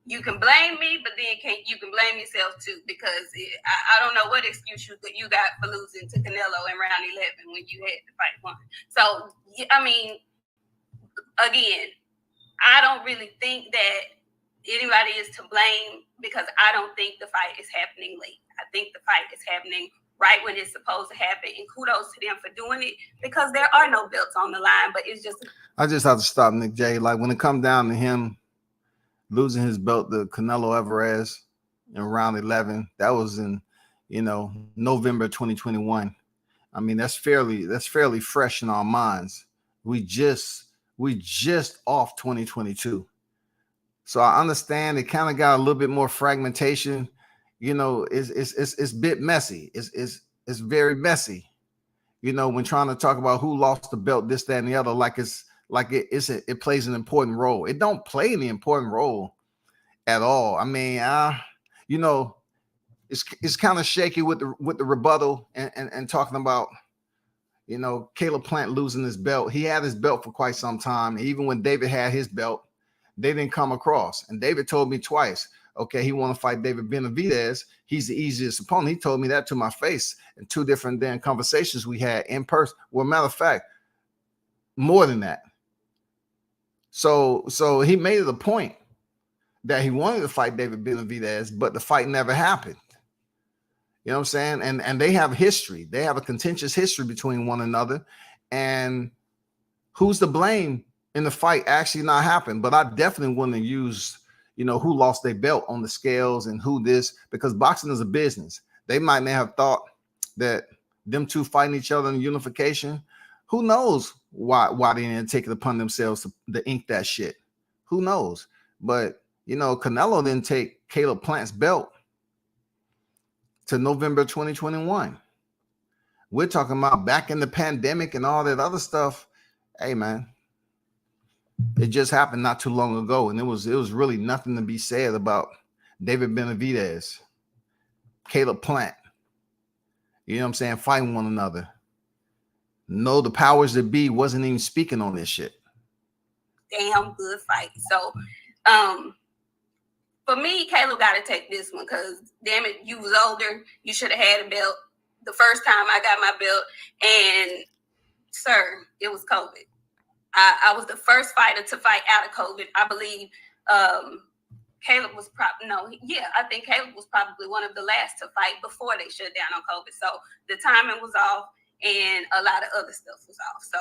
you can blame me, but then you can blame yourself too, because I don't know what excuse you got for losing to Canelo in round 11 when you had the fight won. So, I mean, again, I don't really think that anybody is to blame because I don't think the fight is happening late. I think the fight is happening right when it's supposed to happen, and kudos to them for doing it because there are no belts on the line, but it's just... I just have to stop Nick J. Like when it comes down to him losing his belt to Canelo Alvarez in round 11, that was in, November 2021. I mean, that's fairly fresh in our minds. We just off 2022. So I understand it kind of got a little bit more fragmentation. It's a bit messy. It's very messy. When trying to talk about who lost the belt, this, that, and the other, it plays an important role. It don't play any important role at all. I mean, it's kind of shaky with the rebuttal and talking about, Caleb Plant losing his belt. He had his belt for quite some time. Even when David had his belt, they didn't come across. And David told me twice, okay, he want to fight David Benavidez. He's the easiest opponent. He told me that to my face in 2 different damn conversations we had in person. Well, matter of fact, more than that. So he made it a point that he wanted to fight David Benavidez, but the fight never happened. You know what I'm saying? And they have history. They have a contentious history between one another. And who's to blame in the fight actually not happen? But I definitely wouldn't have used, who lost their belt on the scales and who this, because boxing is a business. They might not have thought that them two fighting each other in unification. Who knows why they didn't take it upon themselves to ink that shit? Who knows? But, Canelo didn't take Caleb Plant's belt to November 2021. We're talking about back in the pandemic and all that other stuff. Hey, man, it just happened not too long ago, and it was really nothing to be said about David Benavidez, Caleb Plant. You know what I'm saying? Fighting one another. No, the powers that be wasn't even speaking on this shit. Damn good fight. So, for me, Caleb got to take this one because, damn it, you was older. You should have had a belt the first time I got my belt. And, sir, it was COVID. I was the first fighter to fight out of COVID. I believe Caleb was I think Caleb was probably one of the last to fight before they shut down on COVID. So the timing was off and a lot of other stuff was off. So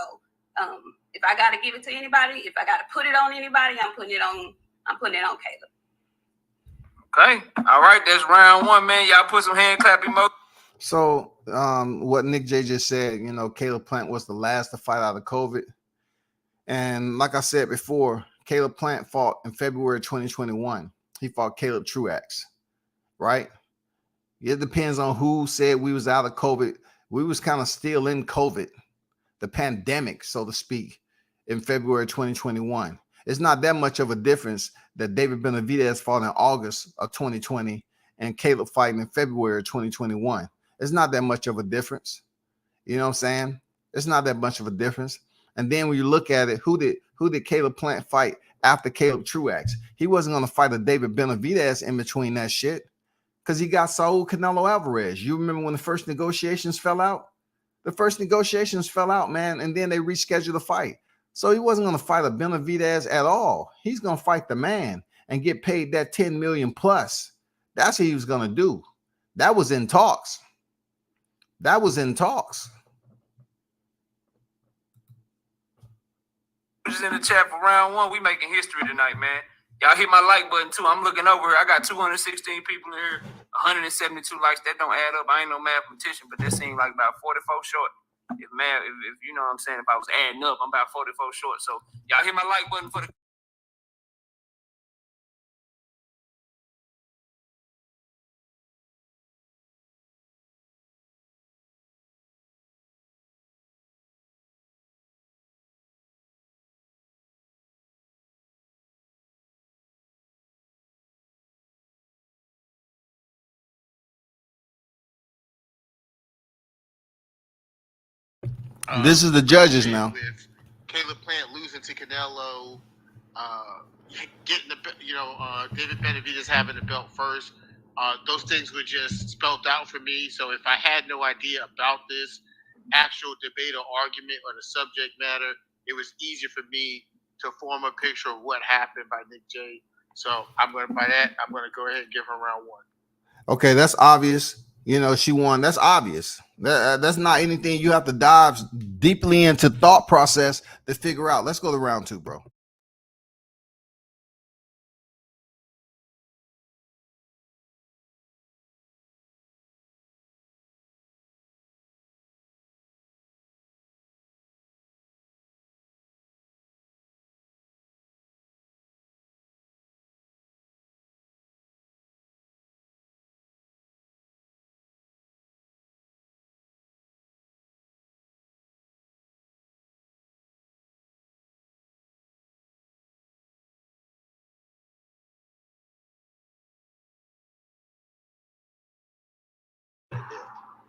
if I got to give it to anybody, if I got to put it on anybody, I'm putting it on Caleb. Okay. All right. That's round 1, man. Y'all put some hand clap emojis. So what Nick J just said, Caleb Plant was the last to fight out of COVID. And like I said before, Caleb Plant fought in February 2021. He fought Caleb Truax, right? It depends on who said we was out of COVID. We was kind of still in COVID, the pandemic, so to speak, in February 2021. It's not that much of a difference that David Benavidez fought in August of 2020 and Caleb fighting in February 2021. It's not that much of a difference. You know what I'm saying? It's not that much of a difference. And then when you look at it, who did Caleb Plant fight after Caleb Truax? He wasn't going to fight a David Benavidez in between that shit because he got Saul Canelo Alvarez. You remember when the first negotiations fell out? The first negotiations fell out, man, and then they rescheduled the fight. So he wasn't going to fight a Benavidez at all. He's going to fight the man and get paid that 10 million plus. That's what he was going to do. That was in talks. That was in talks. Just in the chat for round one, we making history tonight, man. Y'all hit my like button too. I'm looking over here. I got 216 people in here, 172 likes. That don't add up. I ain't no mathematician, but that seemed like about 44 short. If you know what I'm saying, if I was adding up, I'm about 44 short. So y'all hit my like button for the. This is the judges now. With Caleb Plant losing to Canelo, getting the David Benavidez having the belt first, those things were just spelled out for me. So if I had no idea about this actual debate or argument or the subject matter, it was easier for me to form a picture of what happened by Nick J. So I'm gonna go ahead and give her round one. Okay, that's obvious. You know, she won. That's obvious. That's not anything you have to dive deeply into thought process to figure out. Let's go to round two, bro.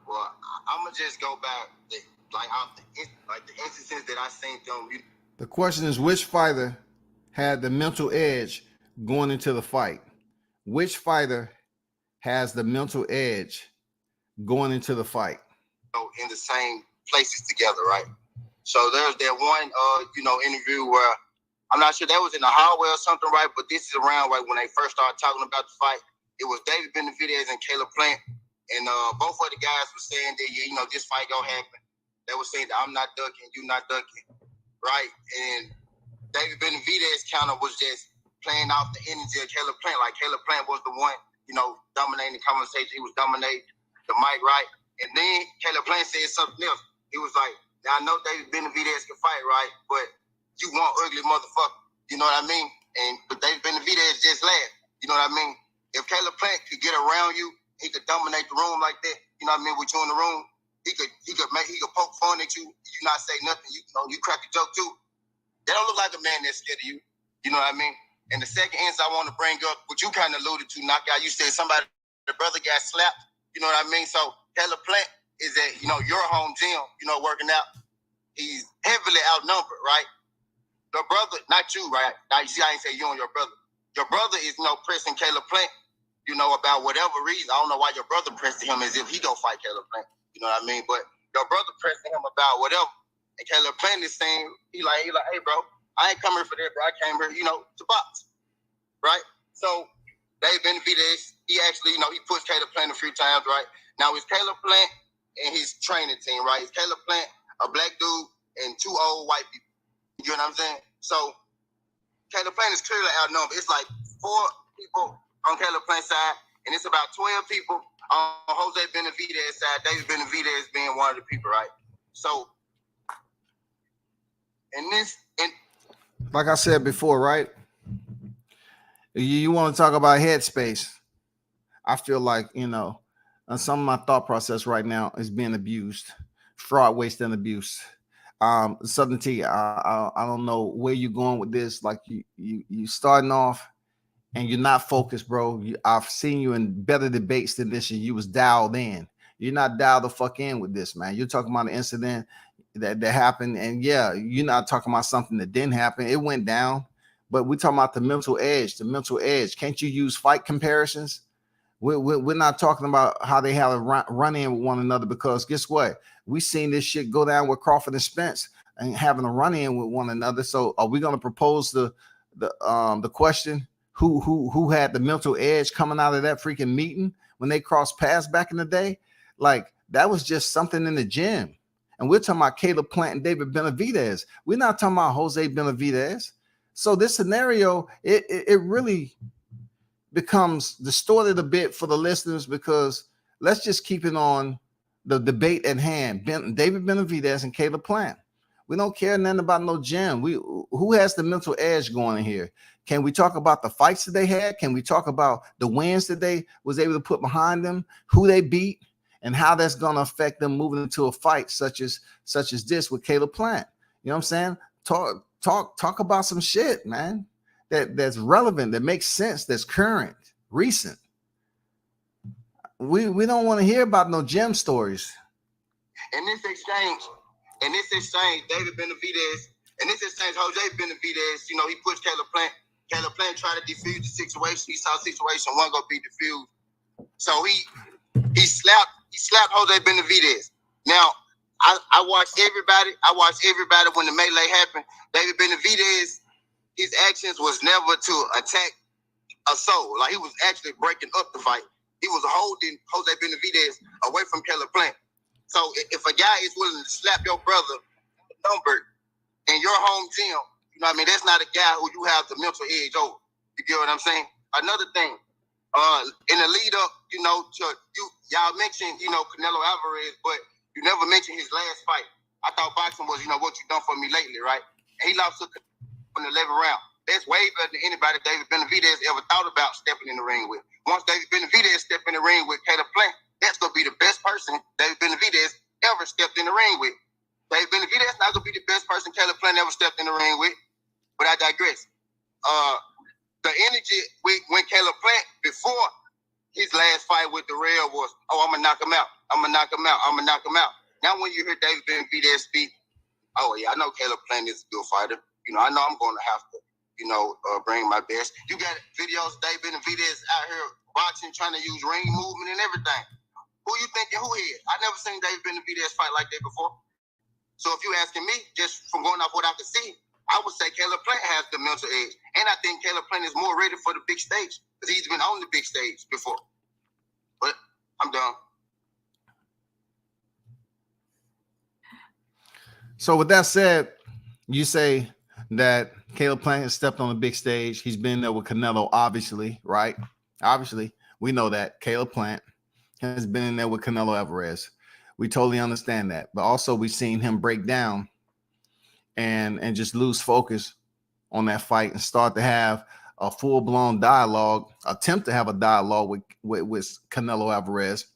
Well, I'm gonna just go back, the instances that I seen them. The question is, which fighter had the mental edge going into the fight? Which fighter has the mental edge going into the fight? In the same places together, right? So there's that one, interview where I'm not sure that was in the hallway or something, right? But this is around right when they first started talking about the fight. It was David Benavidez and Caleb Plant, and both of the guys were saying that this fight gonna happen. They were saying that I'm not ducking, you not ducking, right? And David Benavidez counter was just playing off the energy of Caleb Plant. Like Caleb Plant was the one, dominating the conversation. He was dominating the mic, right? And then Caleb Plant said something else. He was like, now I know David Benavidez can fight, right? But you want ugly motherfucker. You know what I mean? But David Benavidez just laughed. You know what I mean? If Caleb Plant could get around you, he could dominate the room like that. You know what I mean? With you in the room, he could poke fun at you. You not say nothing. You crack a joke too. They don't look like a man that's scared of you. You know what I mean? And the second answer I want to bring up, what you kind of alluded to, Knockout, you said the brother got slapped. You know what I mean? So Caleb Plant is at, your home gym, working out. He's heavily outnumbered, right? The brother, not you, right? Now you see, I ain't say you and your brother. Your brother is, pressing Caleb Plant, about whatever reason. I don't know why your brother pressed him as if he go fight Caleb Plant. You know what I mean? But your brother pressing him about whatever. And Caleb Plant is saying, he like, hey, bro, I ain't come here for that, bro. I came here, to box, right? So Dave Benavidez, he actually, he pushed Caleb Plant a few times, right? Now it's Caleb Plant and his training team, right? It's Caleb Plant, a black dude, and two old white people. You know what I'm saying? So Caleb Plant is clearly outnumbered. It's like 4 people on Caleb Plant's side, and it's about 12 people on Jose Benavidez's side, David Benavidez being one of the people, right? So, like I said before, right? You want to talk about headspace. I feel like, some of my thought process right now is being abused, fraud, waste, and abuse. Southern T, I don't know where you're going with this. Like you starting off and you're not focused, bro. I've seen you in better debates than this, and you was dialed in. You're not dialed the fuck in with this, man. You're talking about an incident that happened, and yeah, you're not talking about something that didn't happen. It went down, but we're talking about the mental edge. The mental edge. Can't you use fight comparisons? We're not talking about how they have a run in with one another, because guess what? We seen this shit go down with Crawford and Spence. and having a run-in with one another. So are we going to propose the question, who had the mental edge coming out of that freaking meeting when they crossed paths back in the day? Like, that was just something in the gym. And we're talking about Caleb Plant and David Benavidez. We're not talking about Jose Benavidez. So this scenario, it really becomes distorted a bit for the listeners, because let's just keep it on the debate at hand. David Benavidez and Caleb Plant. We don't care nothing about no gym. Who has the mental edge going in here? Can we talk about the fights that they had? Can we talk about the wins that they was able to put behind them, who they beat, and how that's going to affect them moving into a fight such as this with Caleb Plant? You know what I'm saying? Talk about some shit, man, that's relevant, that makes sense, that's current, recent. We don't want to hear about no gem stories. In this exchange, David Benavidez, Jose Benavidez, you know, he pushed Caleb Plant. Caleb Plant tried to defuse the situation. He saw a situation wasn't gonna be diffused, so he slapped Jose Benavidez. Now, I watched everybody. When the melee happened. David Benavidez, his actions was never to attack a soul. Like, he was actually breaking up the fight. He was holding Jose Benavidez away from Caleb Plant. So if a guy is willing to slap your brother number in your home gym, you know what I mean, that's not a guy who you have the mental edge over. You get what I'm saying? Another thing, in the lead up, you know, y'all mentioned, you know, Canelo Alvarez, but you never mentioned his last fight. I thought boxing was, you know, what you done for me lately, right? And he lost in the 11th round. That's way better than anybody David Benavidez ever thought about stepping in the ring with. Once David Benavidez stepped in the ring with Caleb Plant, that's going to be the best person David Benavidez ever stepped in the ring with. David Benavidez not going to be the best person Caleb Plant ever stepped in the ring with, but I digress. The energy when Caleb Plant, before his last fight with Darrell, was, oh, I'm going to knock him out. I'm going to knock him out. I'm going to knock him out. Now when you hear David Benavidez speak, oh, yeah, I know Caleb Plant is a good fighter. You know, I know I'm going to have to, you know, bring my best. You got videos of David Benavidez out here boxing, trying to use ring movement and everything. Who you thinking who he is? I never seen David Benavidez fight like that before. So if you asking me, just from going off what I can see, I would say Caleb Plant has the mental edge. And I think Caleb Plant is more ready for the big stage, because he's been on the big stage before. But I'm done. So with that said, you say that Caleb Plant has stepped on the big stage. He's been there with Canelo, obviously, right? Obviously, we know that Caleb Plant has been in there with Canelo Alvarez. We totally understand that. But also we've seen him break down and just lose focus on that fight and start to have a full-blown dialogue, attempt to have a dialogue with Canelo Alvarez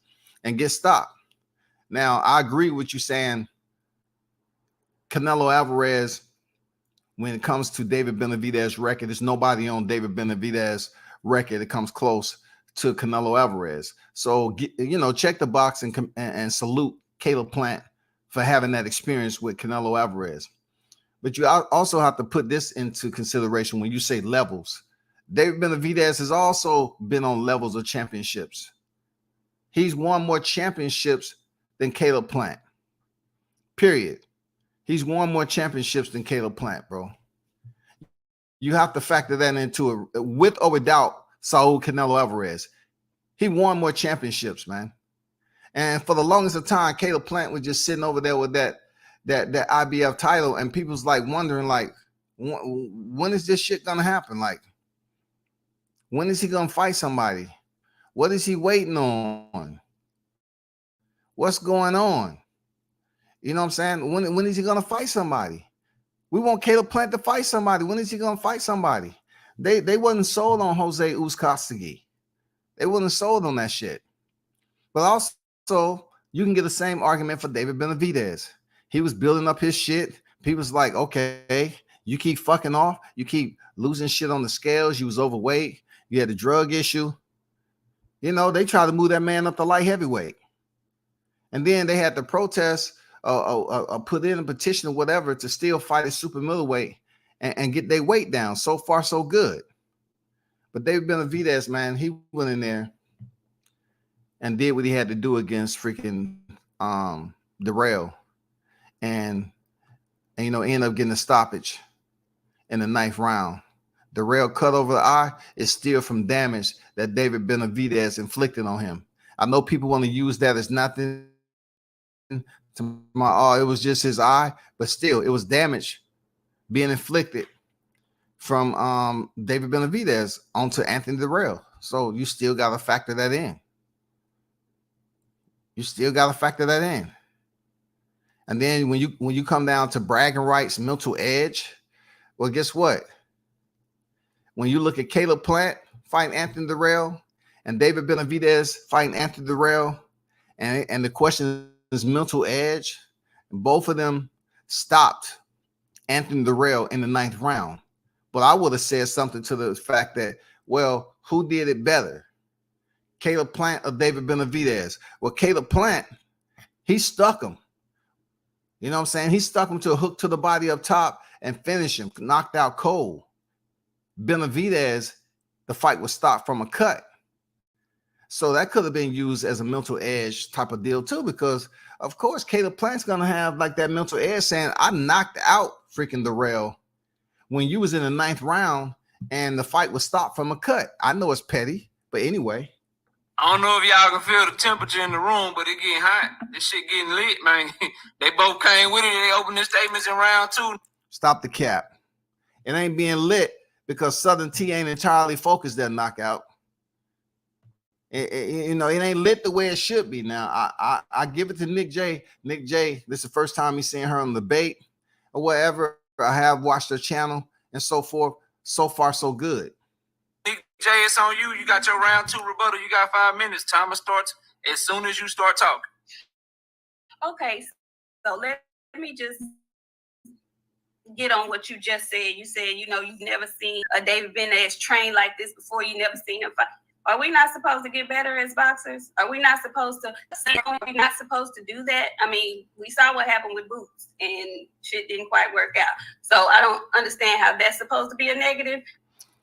and get stopped. Now, I agree with you saying Canelo Alvarez, when it comes to David Benavidez's record, there's nobody on David Benavidez's record that comes close to Canelo Alvarez. So, you know, check the box and salute Caleb Plant for having that experience with Canelo Alvarez. But you also have to put this into consideration when you say levels. David Benavidez has also been on levels of championships. He's won more championships than Caleb Plant. Period. He's won more championships than Caleb Plant, bro. You have to factor that into it, with or without Saul Canelo Alvarez. He won more championships, man. And for the longest of time, Caleb Plant was just sitting over there with that IBF title, and people's like wondering, like, when is this shit gonna happen? Like, when is he gonna fight somebody? What is he waiting on? What's going on? You know what I'm saying? When is he gonna fight somebody? We want Caleb Plant to fight somebody. When is he gonna fight somebody? They wasn't sold on Jose Uzcategui. They wasn't sold on that shit. But also, you can get the same argument for David Benavidez. He was building up his shit. People's like, okay, you keep fucking off. You keep losing shit on the scales. You was overweight. You had a drug issue. You know, they tried to move that man up to light heavyweight. And then they had to protest, put in a petition or whatever to still fight at super middleweight and get their weight down. So far, so good. But David Benavidez, man, he went in there and did what he had to do against freaking Darrell. And and end up getting a stoppage in the 9th round. The rail cut over the eye is still from damage that David Benavidez inflicted on him. I know people want to use that as nothing to my it was just his eye, but still it was damage being inflicted from David Benavidez onto Anthony Durrell. So you still got to factor that in. And then when you come down to bragging rights, mental edge, well, guess what? When you look at Caleb Plant fighting Anthony Durrell and David Benavidez fighting Anthony Durrell, and the question is mental edge, both of them stopped Anthony Durrell in the 9th round. But I would have said something to the fact that, well, who did it better? Caleb Plant or David Benavidez? Well, Caleb Plant, he stuck him. You know what I'm saying? He stuck him to a hook to the body up top and finished him, knocked out cold. Benavidez, the fight was stopped from a cut. So that could have been used as a mental edge type of deal too, because of course Caleb Plant's gonna have like that mental edge saying, I knocked out freaking Durrell when you was in the 9th round and the fight was stopped from a cut. I know it's petty, but anyway. I don't know if y'all can feel the temperature in the room, but it getting hot. This shit getting lit, man. They both came with it. They opened their statements in round 2. Stop the cap. It ain't being lit because Southern T ain't entirely focused that knockout. It ain't lit the way it should be. Now, I give it to Nick J. Nick J, this is the first time he's seen her on the debate or whatever. I have watched her channel and so forth. So far, so good. Nick J, it's on you. You got your round 2 rebuttal. You got 5 minutes. Timer starts as soon as you start talking. Okay, so let me just get on what you just said. You said, you've never seen a David Benavidez train like this before. You never seen him fight. Are we not supposed to get better as boxers? Are we not supposed to do that? I mean, we saw what happened with Boots and shit didn't quite work out. So I don't understand how that's supposed to be a negative.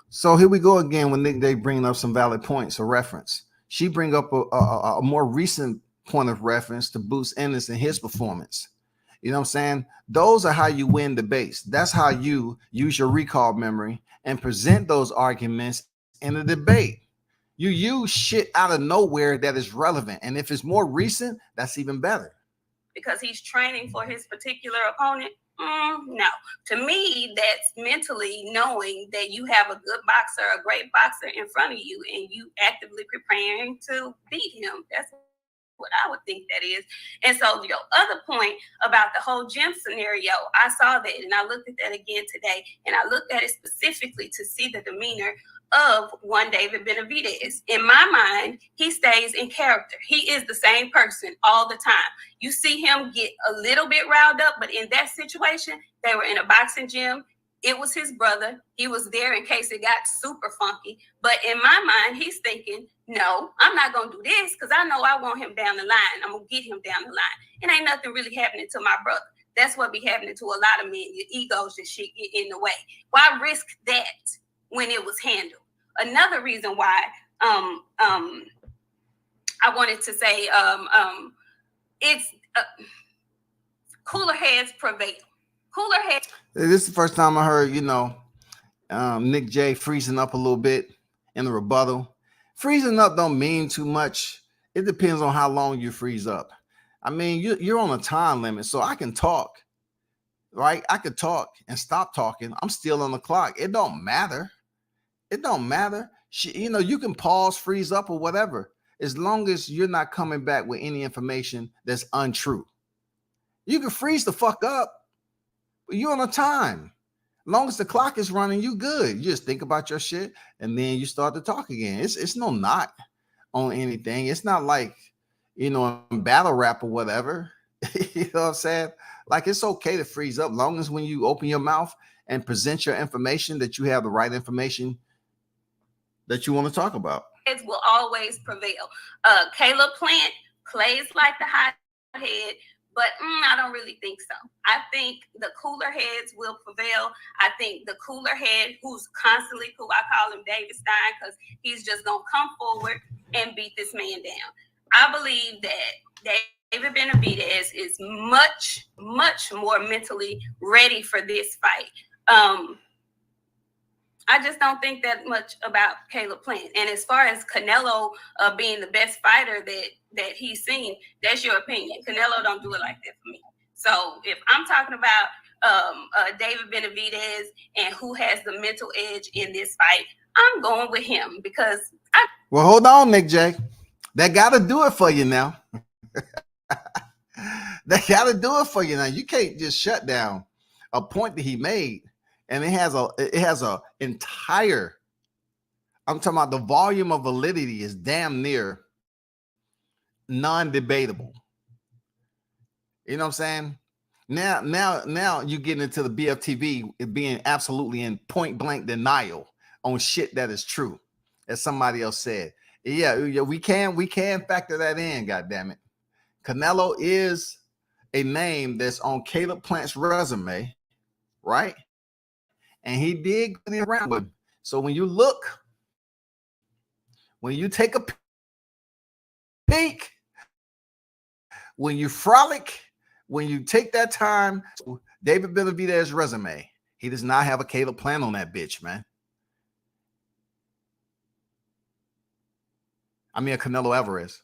So here we go again when Nick Day bringing up some valid points of reference. She bring up a more recent point of reference to Boots Ennis and his performance. You know what I'm saying? Those are how you win debates. That's how you use your recall memory and present those arguments in a debate. You use shit out of nowhere that is relevant. And if it's more recent, that's even better. Because he's training for his particular opponent? No. To me, that's mentally knowing that you have a good boxer, a great boxer in front of you, and you actively preparing to beat him. That's what I would think that is. And so your other point about the whole gym scenario, I saw that and I looked at that again today, and I looked at it specifically to see the demeanor of one David Benavidez. In my mind, he stays in character. He is the same person all the time. You see him get a little bit riled up, but in that situation, they were in a boxing gym. It was his brother. He was there in case it got super funky. But in my mind, he's thinking, no, I'm not going to do this because I know I want him down the line. I'm going to get him down the line. It ain't nothing really happening to my brother. That's what be happening to a lot of men. Your egos and shit get in the way. Why risk that when it was handled? Another reason why I wanted to say it's cooler heads prevail. Cooler heads. This is the first time I heard, Nick J freezing up a little bit in the rebuttal. Freezing up don't mean too much. It depends on how long you freeze up. I mean, you're on a time limit, so I can talk, right? I could talk and stop talking. I'm still on the clock. It don't matter. It don't matter. You can pause, freeze up, or whatever, as long as you're not coming back with any information that's untrue. You can freeze the fuck up, but you're on a time. As long as the clock is running, you good. You just think about your shit, and then you start to talk again. It's no knot on anything. It's not like, battle rap or whatever. You know what I'm saying? Like, it's okay to freeze up, long as when you open your mouth and present your information that you have the right information that you want to talk about. Heads will always prevail. Caleb Plant plays like the hot head, but I don't really think so. I think the cooler heads will prevail. I think the cooler head who's constantly cool, I call him David Stein, because he's just going to come forward and beat this man down. I believe that David Benavidez is much, much more mentally ready for this fight. I just don't think that much about Caleb Plant. And as far as Canelo being the best fighter that he's seen, that's your opinion. Canelo don't do it like that for me. So if I'm talking about David Benavidez and who has the mental edge in this fight, I'm going with him because Well, hold on, Nick J. They got to do it for you now. They got to do it for you now. You can't just shut down a point that he made, and it has a entire. I'm talking about the volume of validity is damn near non-debatable. You know what I'm saying? Now you get into the BFTV being absolutely in point blank denial on shit that is true, as somebody else said. Yeah, we can factor that in. God damn it, Canelo is a name that's on Caleb Plant's resume, right? And he did get around with him. So when you look, when you take a peek, when you frolic, when you take that time, David Benavidez's resume, he does not have a Caleb Plant on that bitch, man. I mean, a Canelo Alvarez.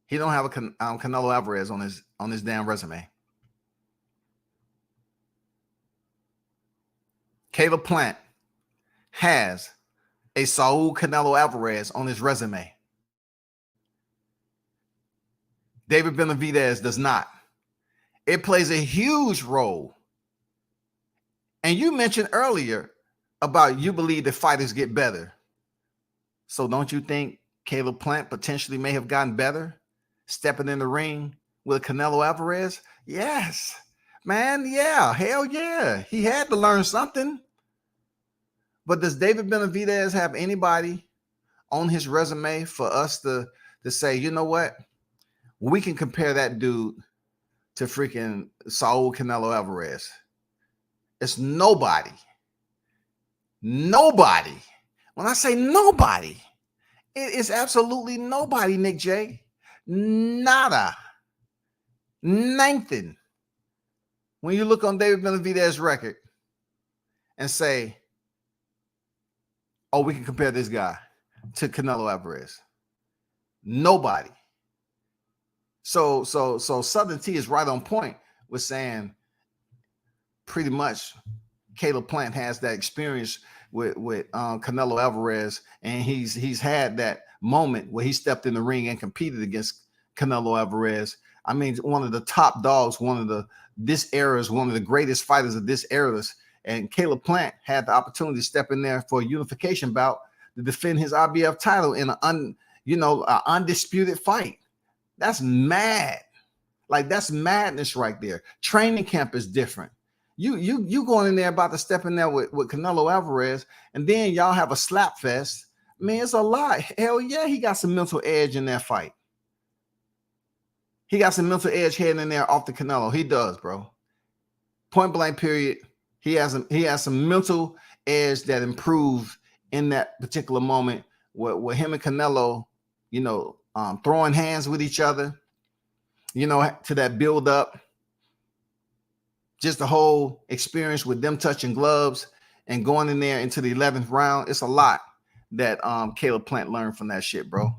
He don't have a Canelo Alvarez on his damn resume. Caleb Plant has a Saul Canelo Alvarez on his resume. David Benavidez does not. It plays a huge role. And you mentioned earlier about you believe the fighters get better. So don't you think Caleb Plant potentially may have gotten better stepping in the ring with Canelo Alvarez? Yes, man. Yeah, hell yeah. He had to learn something. But does David Benavidez have anybody on his resume for us to say, you know what? We can compare that dude to freaking Saul Canelo Alvarez. It's nobody. Nobody. When I say nobody, it is absolutely nobody, Nick J. Nada. Nothing. When you look on David Benavidez's record and say, oh, we can compare this guy to Canelo Alvarez. Nobody. So Southern T is right on point with saying pretty much Caleb Plant has that experience with Canelo Alvarez, and he's had that moment where he stepped in the ring and competed against Canelo Alvarez. I mean, one of the top dogs, one of the greatest fighters of this era. And Caleb Plant had the opportunity to step in there for a unification bout to defend his IBF title in an undisputed fight. That's mad. Like, that's madness right there. Training camp is different. You going in there about to step in there with Canelo Alvarez, and then y'all have a slap fest. Man, it's a lot. Hell yeah, he got some mental edge in that fight. He got some mental edge heading in there off the Canelo. He does, bro. Point blank period. He has some mental edge that improved in that particular moment where him and Canelo, throwing hands with each other, to that build up. Just the whole experience with them touching gloves and going in there into the 11th round. It's a lot that Caleb Plant learned from that shit, bro.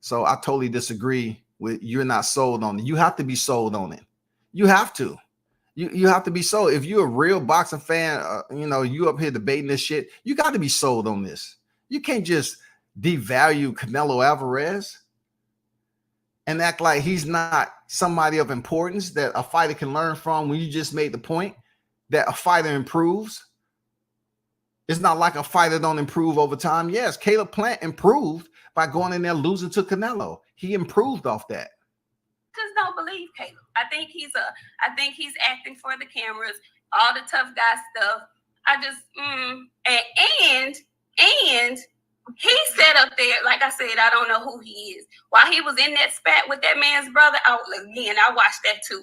So I totally disagree with you're not sold on it. You have to be sold on it. You have to. You have to be sold. If you're a real boxing fan, you up here debating this shit, you got to be sold on this. You can't just devalue Canelo Alvarez and act like he's not somebody of importance that a fighter can learn from when you just made the point that a fighter improves. It's not like a fighter don't improve over time. Yes, Caleb Plant improved by going in there losing to Canelo. He improved off that. Just don't believe Caleb. I think he's acting for the cameras, all the tough guy stuff. And he sat up there, like I said, I don't know who he is. While he was in that spat with that man's brother, I watched that too.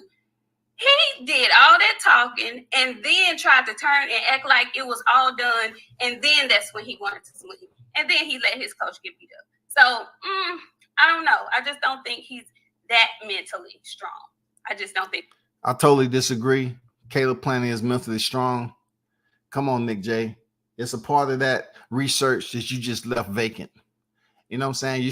He did all that talking and then tried to turn and act like it was all done. And then that's when he wanted to swing. And then he let his coach get beat up. So I don't know. I just don't think he's that mentally strong. I just don't think. I totally disagree. Caleb Plant is mentally strong. Come on, Nick J. It's a part of that research that you just left vacant. You know what I'm saying? You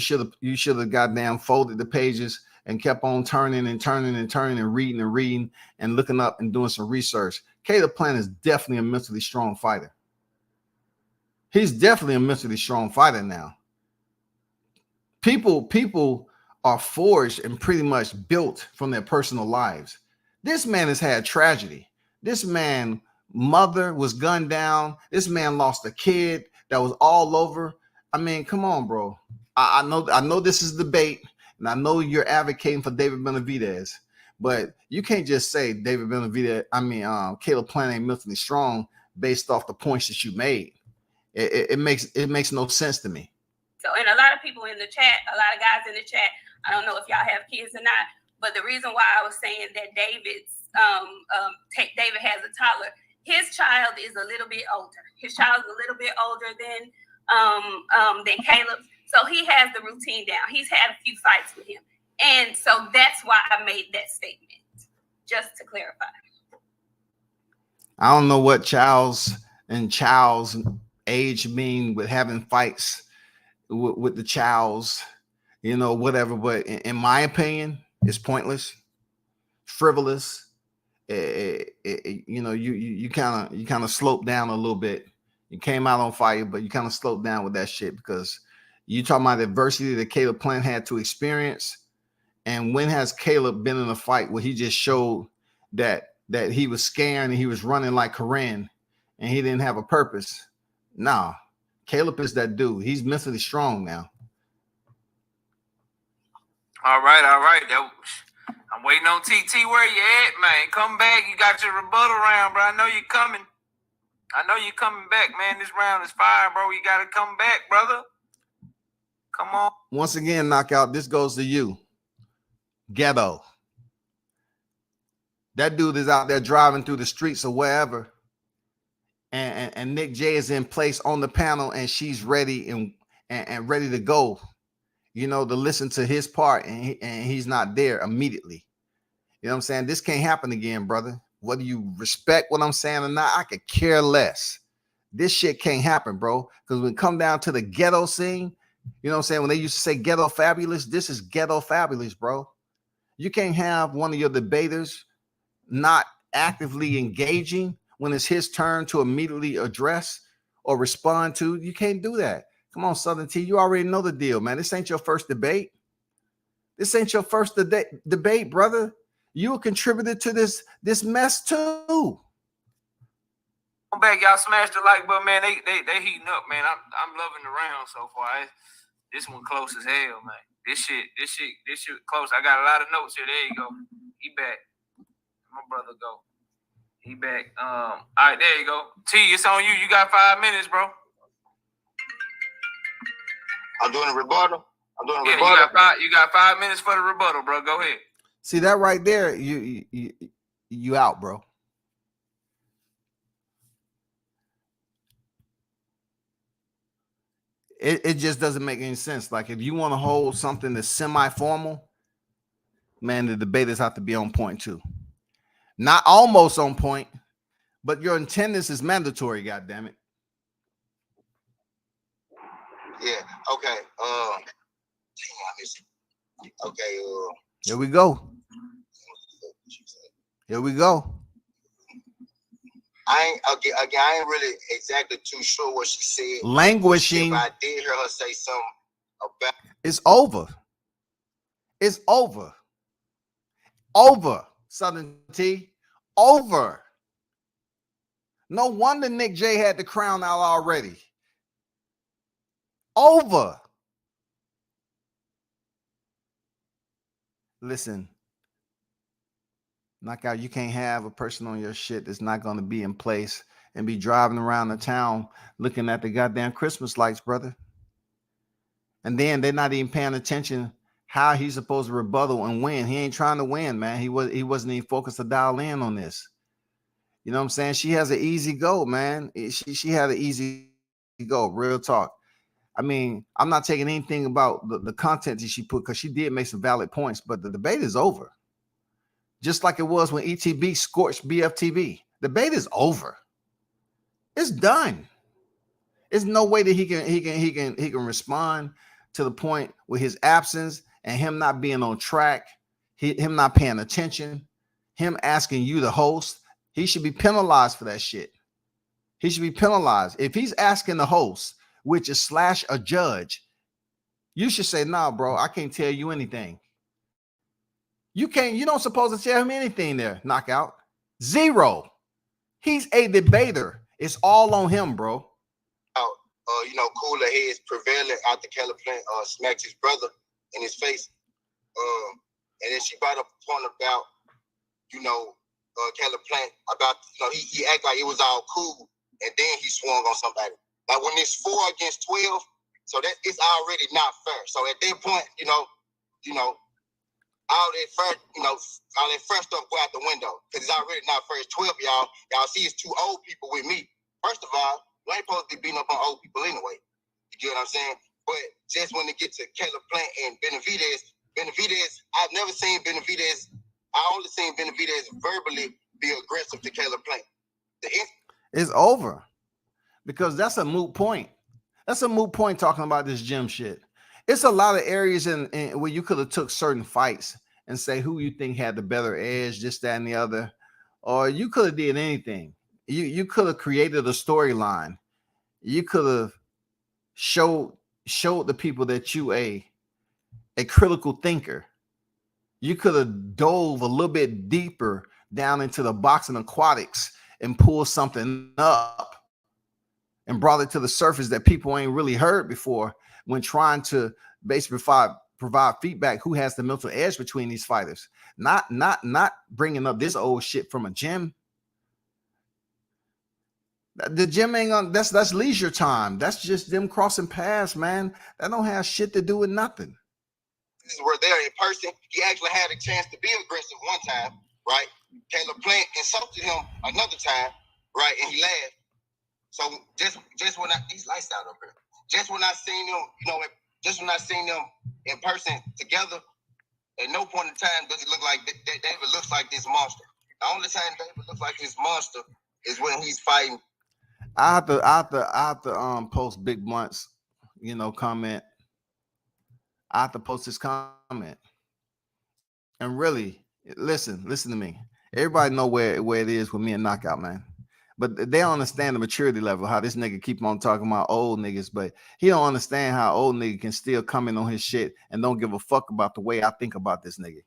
should have goddamn folded the pages and kept on turning and turning and turning and reading and looking up and doing some research. Caleb Plant is definitely a mentally strong fighter. He's definitely a mentally strong fighter now. People are forged and pretty much built from their personal lives. This man has had tragedy. This man mother was gunned down. This man lost a kid that was all over. I mean, come on, bro. I know this is debate, and I know you're advocating for David Benavidez, but you can't just say David Benavidez. Caleb Plant ain't mentally strong based off the points that you made. It makes no sense to me. So, and a lot of people in the chat, a lot of guys in the chat, I don't know if y'all have kids or not, but the reason why I was saying that David has a toddler, his child is a little bit older. His child is a little bit older than Caleb. So he has the routine down. He's had a few fights with him. And so that's why I made that statement, just to clarify. I don't know what Child's age mean with having fights with the Childs, whatever. But in my opinion, it's pointless, frivolous. You kind of sloped down a little bit. You came out on fire, but you kind of slowed down with that shit because you talking about the adversity that Caleb Plant had to experience. And when has Caleb been in a fight where he just showed that he was scared and he was running like Corinne and he didn't have a purpose? Nah, Caleb is that dude. He's mentally strong now. All right. I'm waiting on TT. Where you at, man? Come back. You got your rebuttal round, bro. I know you're coming back, man. This round is fire, bro. You got to come back, brother. Come on. Once again, Knockout, this goes to you. Ghetto. That dude is out there driving through the streets or wherever. And Nick J is in place on the panel and she's ready and ready to go, to listen to his part and he's not there immediately. You know what I'm saying? This can't happen again, brother. Whether you respect what I'm saying or not, I could care less. This shit can't happen, bro. Because when it come down to the ghetto scene, you know what I'm saying? When they used to say ghetto fabulous, this is ghetto fabulous, bro. You can't have one of your debaters not actively engaging when it's his turn to immediately address or respond to. You can't do that. Come on, Southern T. You already know the deal, man. This ain't your first debate. This ain't your first debate, brother. You a contributor to this mess too. Come back, y'all smashed the like button, man. They heating up, man. I'm loving the round so far. This one close as hell, man. This shit close. I got a lot of notes here. There you go. He back. My brother go. He back. All right, there you go. T, it's on you. You got 5 minutes, bro. I'm doing a rebuttal. You got 5 minutes for the rebuttal, bro. Go ahead. See that right there? You out, bro. It just doesn't make any sense. Like if you want to hold something that's semi-formal, man, the debaters have to be on point too. Not almost on point, but your attendance is mandatory, goddammit. Yeah, okay. Okay, Here we go. I ain't really exactly too sure what she said. Languishing. If I did hear her say something about it's over. It's over. Over, Southern T. Over. No wonder Nick J had the crown out already. Over. Listen, Knockout, you can't have a person on your shit that's not going to be in place and be driving around the town looking at the goddamn Christmas lights, brother. And then they're not even paying attention how he's supposed to rebuttal and win. He ain't trying to win, man. He wasn't even focused to dial in on this. You know what I'm saying? She has an easy go, man. She had an easy go, real talk. I mean, I'm not taking anything about the content that she put because she did make some valid points, but the debate is over. Just like it was when ETB scorched BFTV. The debate is over. It's done. There's no way that he can respond to the point with his absence and him not being on track, him not paying attention, him asking you the host. He should be penalized for that shit. He should be penalized. If he's asking the host, which is / a judge, you should say, nah, bro, I can't tell you anything. You don't supposed to tell him anything there, knockout. Zero. He's a debater. It's all on him, bro. Cooler heads prevailing after Caleb Plant smacked his brother in his face. And then she brought up a point about, Caleb Plant about, he acted like it was all cool, and then he swung on somebody. Like when it's 4 against 12, so that it's already not fair. So at that point, all that fresh stuff go out the window because it's already not fair. It's 12 y'all. Y'all see it's 2 old people with me. First of all, we ain't supposed to be beating up on old people anyway. You get what I'm saying? But just when it get to Caleb Plant and Benavidez, I've never seen Benavidez. I only seen Benavidez verbally be aggressive to Caleb Plant. It's over because that's a moot point. That's a moot point talking about this gym shit. It's a lot of areas in where you could have took certain fights and say who you think had the better edge, this, that, and the other, or you could have did anything. You could have created a storyline. You could have showed the people that you a critical thinker. You could have dove a little bit deeper down into the boxing aquatics and pulled something up and brought it to the surface that people ain't really heard before when trying to basically provide feedback who has the mental edge between these fighters. Not bringing up this old shit from a gym. The gym ain't on. That's leisure time. That's just them crossing paths, man. That don't have shit to do with nothing. This is where they're in person. He actually had a chance to be aggressive one time, right? Caleb Plant insulted him another time, right? And he laughed. So just when these lights out up here, just when I seen them, in person together, at no point in time does it look like David looks like this monster. The only time David looks like this monster is when he's fighting. I have to post Big Blunt's, comment. I have to post his comment. And really, listen to me. Everybody know where it is with me and Knockout, man. But they don't understand the maturity level, how this nigga keep on talking about old niggas, but he don't understand how old nigga can still come in on his shit and don't give a fuck about the way I think about this nigga.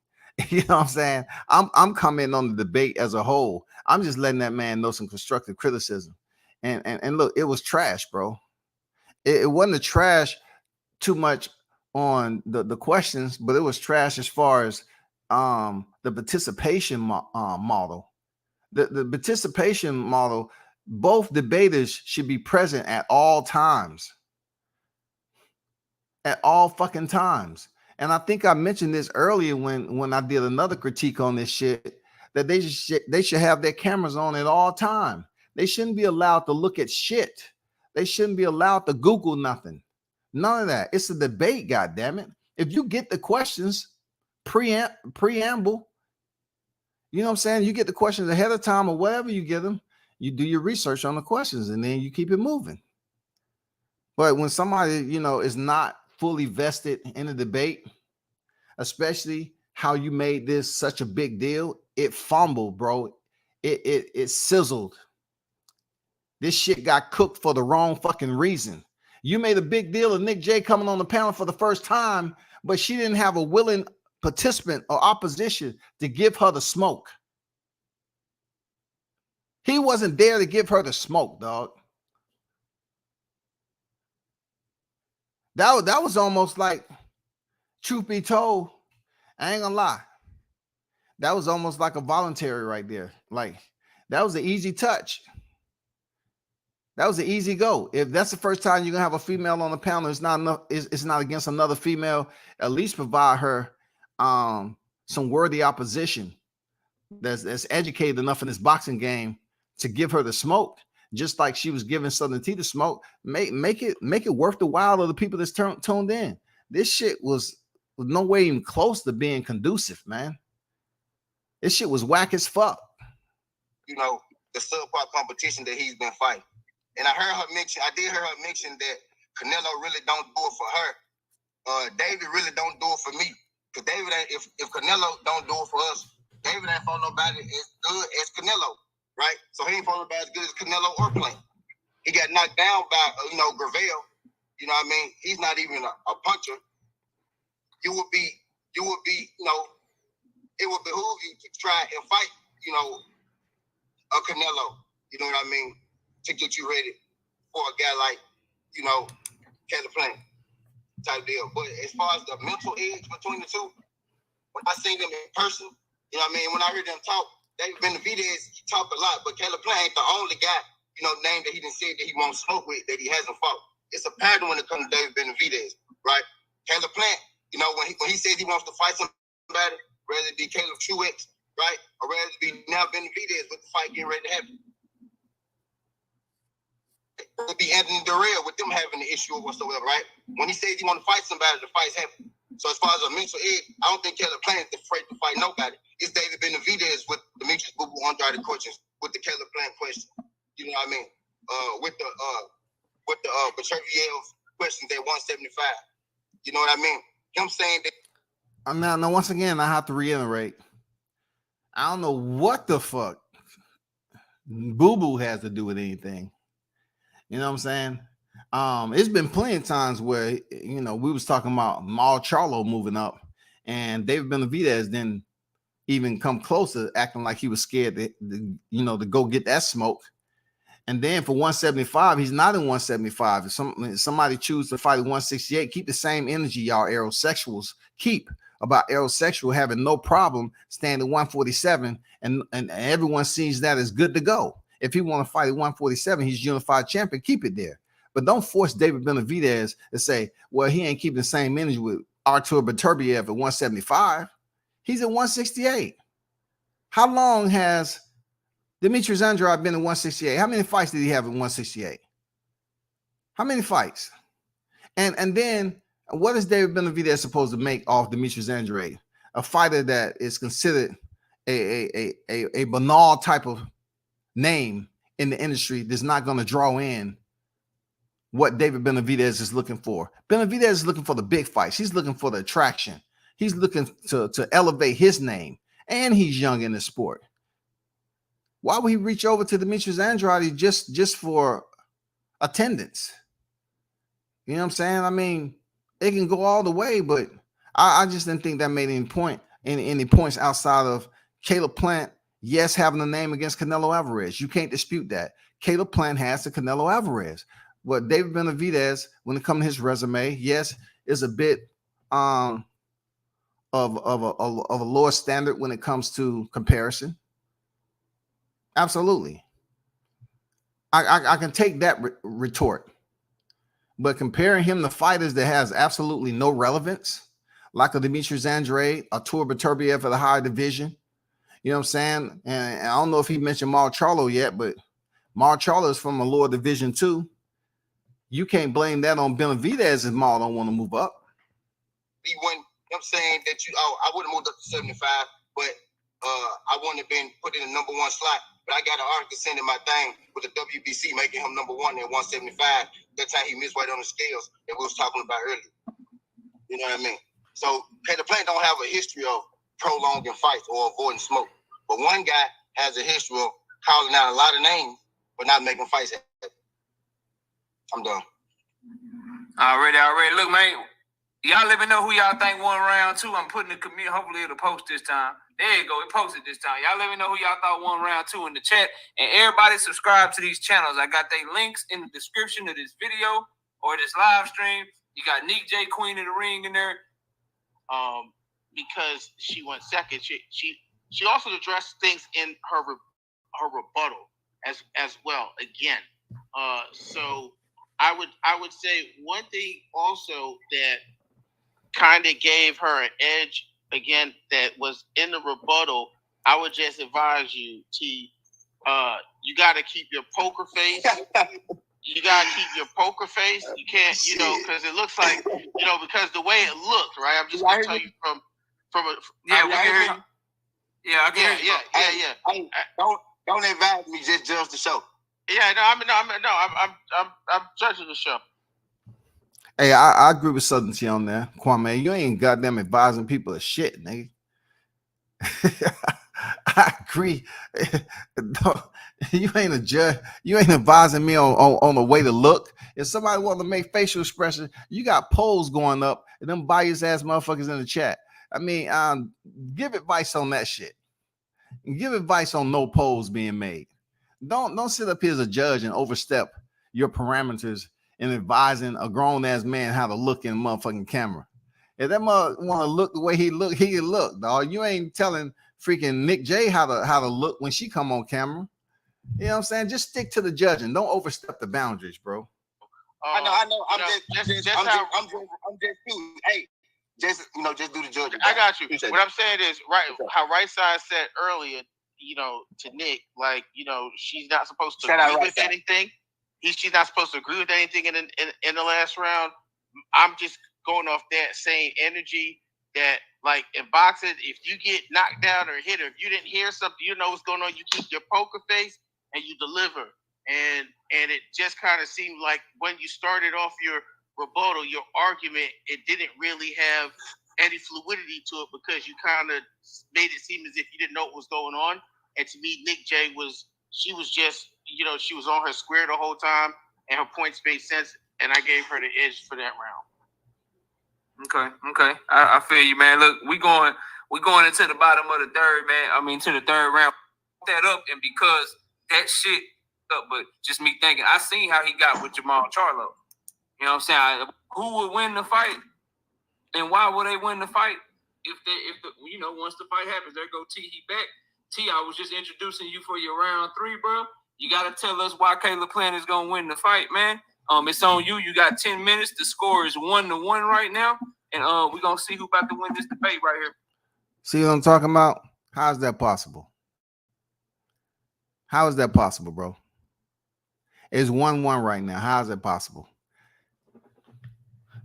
You know what I'm saying? I'm commenting on the debate as a whole. I'm just letting that man know some constructive criticism. And look, it was trash, bro. It wasn't a trash too much on the questions, but it was trash as far as the participation model. The participation model, both debaters should be present at all times. At all fucking times. And I think I mentioned this earlier when I did another critique on this shit, that they should have their cameras on at all time. They shouldn't be allowed to look at shit. They shouldn't be allowed to Google nothing. None of that. It's a debate, goddammit. If you get the questions, preamble, you know what I'm saying? You get the questions ahead of time or whatever you get them, you do your research on the questions and then you keep it moving. But when somebody, is not fully vested in the debate, especially how you made this such a big deal, it fumbled, bro. It sizzled. This shit got cooked for the wrong fucking reason. You made a big deal of Nick J coming on the panel for the first time, but she didn't have a willing participant or opposition to give her the smoke. He wasn't there to give her the smoke, dog. That was almost like, truth be told, I ain't gonna lie. That was almost like a voluntary right there. Like, that was an easy touch. That was an easy go. If that's the first time you're gonna have a female on the panel, it's not enough. It's not against another female. At least provide her some worthy opposition that's educated enough in this boxing game to give her the smoke. just like she was giving Southern Tea to smoke. Make it worth the while of the people that's tuned in. This shit was no way even close to being conducive, man. This shit was whack as fuck. You know, the subpar competition that he's been fighting. And I did hear her mention that Canelo really don't do it for her. David really don't do it for me. Because David ain't, if Canelo don't do it for us, David ain't fought nobody as good as Canelo, right? So he ain't fought nobody as good as Canelo or Plant. He got knocked down by, Gravel. You know what I mean? He's not even a puncher. It would behoove you to try and fight, a Canelo, you know what I mean, to get you ready for a guy like, Caleb Plant type deal. But as far as the mental edge between the two, when I seen them in person, you know what I mean, when I heard them talk, David Benavidez talk a lot, but Caleb Plant ain't the only guy, name that he didn't say that he won't smoke with, that he hasn't fought. It's a pattern when it comes to David Benavidez, right? Caleb Plant, when he says he wants to fight somebody, whether it be Caleb Truex, right, or whether it be now Benavidez with the fight getting ready to happen. It would be Anthony Durrell with them having the issue or whatsoever, right? When he says he want to fight somebody, the fight's happen. So as far as a mental edge, I don't think Caleb Plant is afraid to fight nobody. It's David Benavidez with Demetrius Boo Boo Andrade questions, with the Caleb Plant question. You know what I mean? With the Berchervier's questions at 175. You know what I mean? Him saying that. Now, once again, I have to reiterate. I don't know what the fuck Boo Boo has to do with anything. You know what I'm saying? It's been plenty of times where, we was talking about Mal Charlo moving up and David Benavidez didn't even come close to acting like he was scared to go get that smoke. And then for 175, he's not in 175. If somebody choose to fight at 168, keep the same energy y'all aerosexuals keep about aerosexual having no problem standing 147, and everyone sees that as good to go. If he want to fight at 147, he's unified champion, keep it there. But don't force David Benavidez to say, well, he ain't keeping the same energy with Artur Beterbiev at 175. He's at 168. How long has Demetrius Andrade been at 168? How many fights did he have at 168? How many fights? And then what is David Benavidez supposed to make off Demetrius Andrade? A fighter that is considered a banal type of name in the industry that's not going to draw in what David Benavidez is looking for. Benavidez is looking for the big fights. He's looking for the attraction. He's looking to elevate his name, and he's young in the sport. Why would he reach over to Demetrius Andrade just for attendance? You know what I'm saying? I mean, it can go all the way, but I just didn't think that made any points outside of Caleb Plant. Yes, having a name against Canelo Alvarez. You can't dispute that. Caleb Plant has the Canelo Alvarez. But David Benavidez, when it comes to his resume, yes, is a bit of a lower standard when it comes to comparison. Absolutely. I can take that retort. But comparing him to fighters that has absolutely no relevance, like a Demetrius Andrade, Artur Beterbiev for the higher division, you know what I'm saying? And I don't know if he mentioned Mal Charlo yet, but Mal Charlo is from a lower division too. You can't blame that on Benavidez if Mal don't want to move up. He wouldn't. I'm saying that I would have moved up to 75, but I wouldn't have been put in the number one slot. But I got an article sending my thing with the WBC making him number one at 175. That time he missed weight on the scales that we was talking about earlier. You know what I mean? So Caleb Plant don't have a history of prolonging fights or avoiding smoke. But one guy has a history of calling out a lot of names but not making fights happen. I'm done. Already. Look, man, y'all let me know who y'all think won round two. I'm putting the community. Hopefully it'll post this time. There you go. It posted this time. Y'all let me know who y'all thought won round two in the chat. And everybody subscribe to these channels. I got their links in the description of this video or this live stream. You got Nick J. Queen of the Ring in there. Because she went second. She also addressed things in her rebuttal as well. Again, so I would say one thing also that kind of gave her an edge again that was in the rebuttal. I would just advise you, T, you got to keep your poker face. You got to keep your poker face. You can't, because it looks like, because the way it looked, right? I'm just gonna tell you from a yeah, we can hear you. Yeah, I can hear you. Hey, don't advise me. Just judge the show. Yeah, I'm judging the show. Hey, I agree with Southern T on there. Kwame, you ain't goddamn advising people of shit, nigga. I agree. You ain't a judge. You ain't advising me on the way to look. If somebody want to make facial expression, you got polls going up and them biased ass motherfuckers in the chat. I mean, give advice on that shit. Give advice on no polls being made. Don't sit up here as a judge and overstep your parameters in advising a grown ass man how to look in a motherfucking camera. If that mother want to look the way he can look, dog. You ain't telling freaking Nick J how to look when she come on camera. You know what I'm saying? Just stick to the judging. Don't overstep the boundaries, bro. I know. I'm just you. Hey, just do the judging. I got you. What I'm saying is how Right Side said earlier, to Nick, like, she's not supposed to agree with anything. She's not supposed to agree with anything in the last round. I'm just going off that same energy that, like, in boxing, if you get knocked down or hit, or if you didn't hear something, you know what's going on, you keep your poker face and you deliver. And it just kind of seemed like when you started off your rebuttal, your argument, it didn't really have any fluidity to it because you kind of made it seem as if you didn't know what was going on. And to me, Nick J she was just, she was on her square the whole time, and her points made sense, and I gave her the edge for that round. Okay. I feel you, man. Look, we going into the bottom of the third, man. I mean, to the third round. That up, and because that shit up, but just me thinking, I seen how he got with Jamal Charlo. You know what I'm saying? Who would win the fight, and why would they win the fight? If once the fight happens, there go T. He back. T, I was just introducing you for your round 3, bro. You gotta tell us why Caleb Plant is gonna win the fight, man. It's on you. You got 10 minutes. The score is 1-1 right now, and we're gonna see who about to win this debate right here. See what I'm talking about? How is that possible? How is that possible, bro? It's 1-1 right now. How is that possible?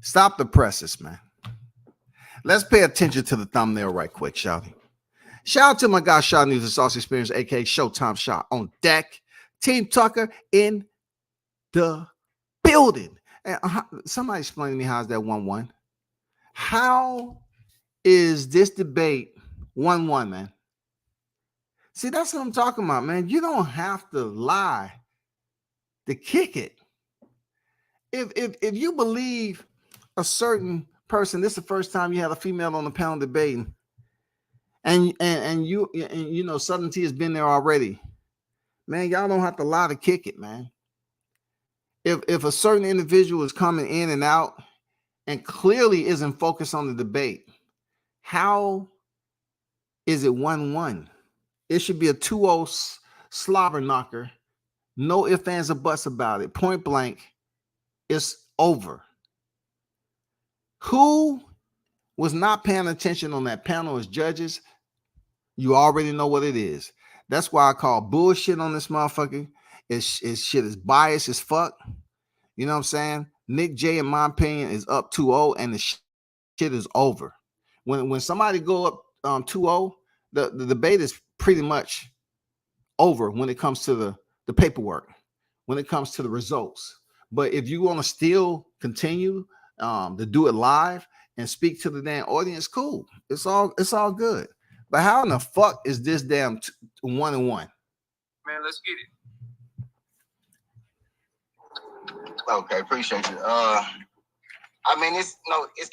Stop the presses, man. Let's pay attention to the thumbnail right quick, shouty. Shout out to my guy, Shot News and Sauce Experience, aka Showtime Shot on deck. Team Tucker in the building. And somebody explain to me how is that 1-1? How is this debate 1-1, man? See, that's what I'm talking about, man. You don't have to lie to kick it. If you believe a certain person, this is the first time you had a female on the panel debating, and Southern T has been there already, man. Y'all don't have to lie to kick it, man. If a certain individual is coming in and out and clearly isn't focused on the debate, how is it 1-1? It should be a 2-0 slobber knocker. No ifs, ands, or buts about it. Point blank, it's over. Who was not paying attention on that panel as judges? You already know what it is. That's why I call bullshit on this motherfucker. It's shit is biased as fuck. You know what I'm saying? Nick J, in my opinion, is up 2-0, and the shit is over. When somebody go up 2-0, the debate is pretty much over when it comes to the paperwork, when it comes to the results. But if you want to still continue to do it live and speak to the damn audience, cool. It's all good. But how in the fuck is this damn 1-1? Man, let's get it. Okay, appreciate you. I mean, it's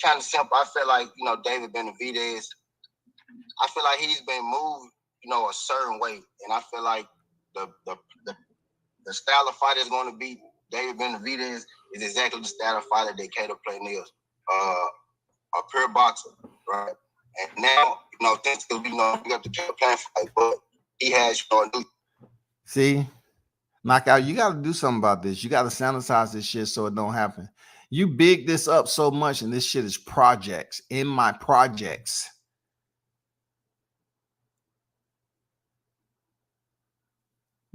kind of simple. I feel like David Benavidez. I feel like he's been moved a certain way, and I feel like the style of fight is going to be David Benavidez is exactly the style of fighter that Caleb Plant is. A pure boxer, right? And now things we got the Caleb Plant fight, but he has a new. See. Knockout, you got to do something about this. You got to sanitize this shit so it don't happen. You big this up so much, and this shit is projects. In my projects.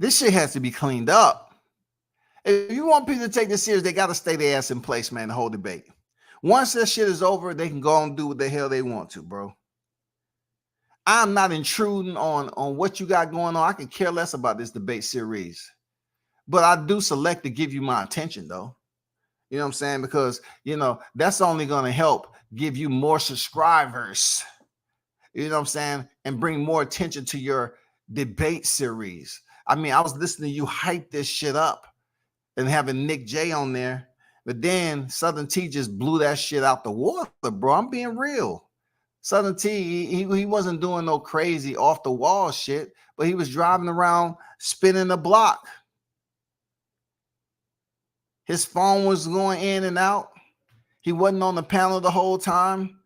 This shit has to be cleaned up. If you want people to take this serious, they got to stay their ass in place, man, the whole debate. Once that shit is over, they can go and do what the hell they want to, bro. I'm not intruding on what you got going on. I can care less about this debate series. But I do select to give you my attention, though. You know what I'm saying? Because, you know, that's only going to help give you more subscribers. You know what I'm saying? And bring more attention to your debate series. I mean, I was listening to you hype this shit up and having Nick J on there. But then Southern T just blew that shit out the water, bro. I'm being real. Southern T, he wasn't doing no crazy off the wall shit, but he was driving around spinning the block. His phone was going in and out. He wasn't on the panel the whole time.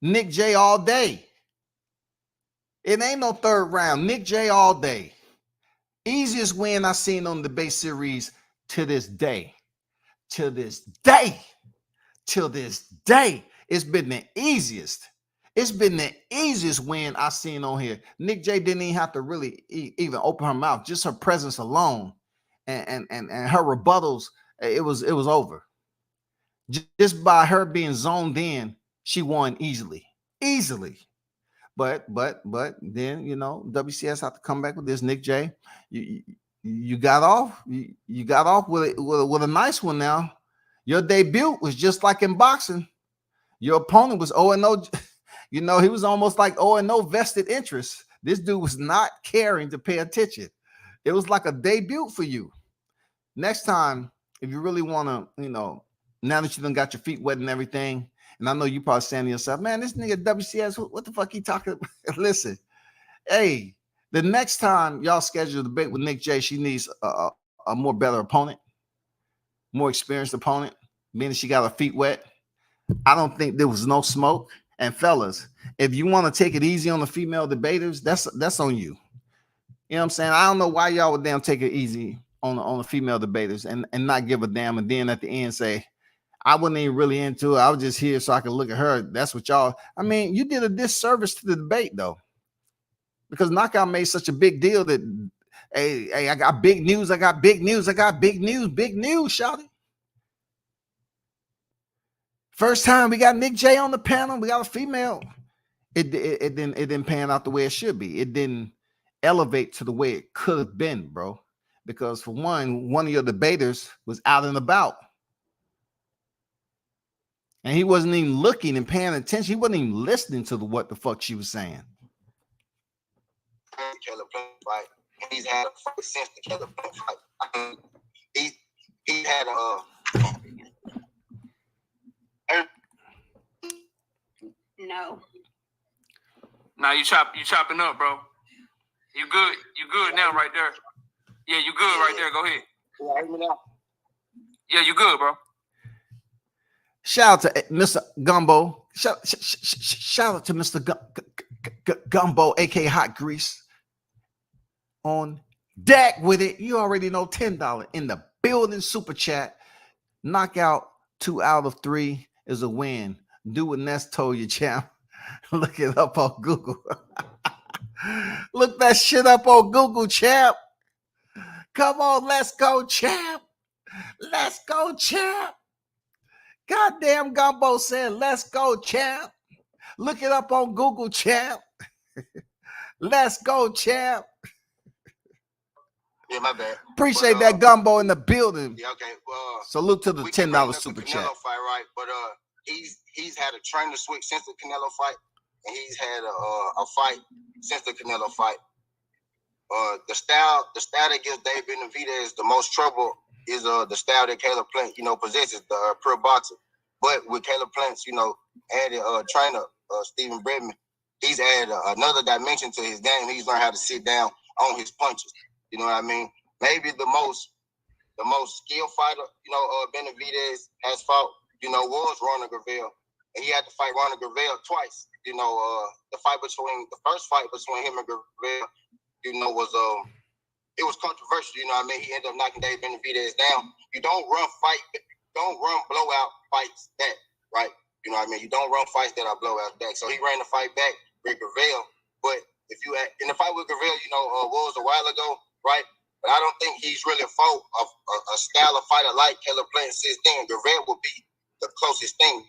Nick J all day. It ain't no third round. Nick J all day. Easiest win I seen on the debate series to this day. To this day. Till this day. It's been the easiest. It's been the easiest win I seen on here. Nick J didn't even have to really even open her mouth. Just her presence alone and her rebuttals, it was over. Just by her being zoned in, she won easily. But then, you know, WCS have to come back with this. Nick J, you got off. You got off with a nice one now. Your debut was just like in boxing. Your opponent was 0-0. You know, he was almost like 0-0 vested interest. This dude was not caring to pay attention. It was like a debut for you. Next time, if you really want to, you know, now that you done got your feet wet and everything, and I know you probably saying to yourself, man, this nigga WCS, what the fuck he talking about? Listen, hey, the next time y'all schedule a debate with Nick J, she needs a more better opponent, more experienced opponent, meaning she got her feet wet. I don't think there was no smoke. And fellas, if you want to take it easy on the female debaters, that's on you. You know what I'm saying? I don't know why y'all would damn take it easy on the female debaters and not give a damn, and then at the end say, I wasn't even really into it. I was just here so I could look at her. That's what y'all, I mean, you did a disservice to the debate, though. Because Knockout made such a big deal that, hey, I got big news, I got big news, big news, shout it. First time we got Nick J on the panel, we got a female. It didn't pan out the way it should be. It didn't elevate to the way it could have been, bro. Because for one of your debaters was out and about. And he wasn't even looking and paying attention. He wasn't even listening to what the fuck she was saying. Right? He's had a fight since the Killer Plant fight. I mean, he had No. Now you chopping up, bro. You good now right there. Yeah, you good right there. Go ahead. Yeah, you good, bro. Shout out to Mr. Gumbo. Shout out to Mr. Gumbo, aka Hot Grease. On deck with it. You already know, $10 in the building. Super chat. Knockout 2 out of 3 is a win. Do what Ness told you, champ. Look it up on Google. Look that shit up on Google, champ. Come on, let's go, champ. Let's go, champ. Goddamn Gumbo said, let's go, champ. Look it up on Google, champ. Let's go, champ. Yeah, my bad. Appreciate that Gumbo in the building. Yeah, okay. Salute to the $10 super chat. Fight, right? But he's had a trainer switch since the Canelo fight, and he's had a fight since the Canelo fight. The style that gives Dave Benavidez the most trouble is the style that Caleb Plant, you know, possesses, the pure boxer. But with Caleb Plant's, you know, added trainer Stephen Bredman, he's added another dimension to his game. He's learned how to sit down on his punches. You know what I mean? Maybe the most skilled fighter, you know, Benavidez has fought, you know, was Ronald Gravell. And he had to fight Ronald Gravell twice. You know, the first fight between him and Gravell, you know, was it was controversial. You know what I mean? He ended up knocking Dave Benavidez down. You don't run blowout fights back, right? You know what I mean? You don't run fights that are blowouts back. So he ran the fight back with Gravell, but in the fight with Gabriel, was a while ago, right? But I don't think he's really fought a style of fighter like Caleb Plant since then. Gabriel would be the closest thing.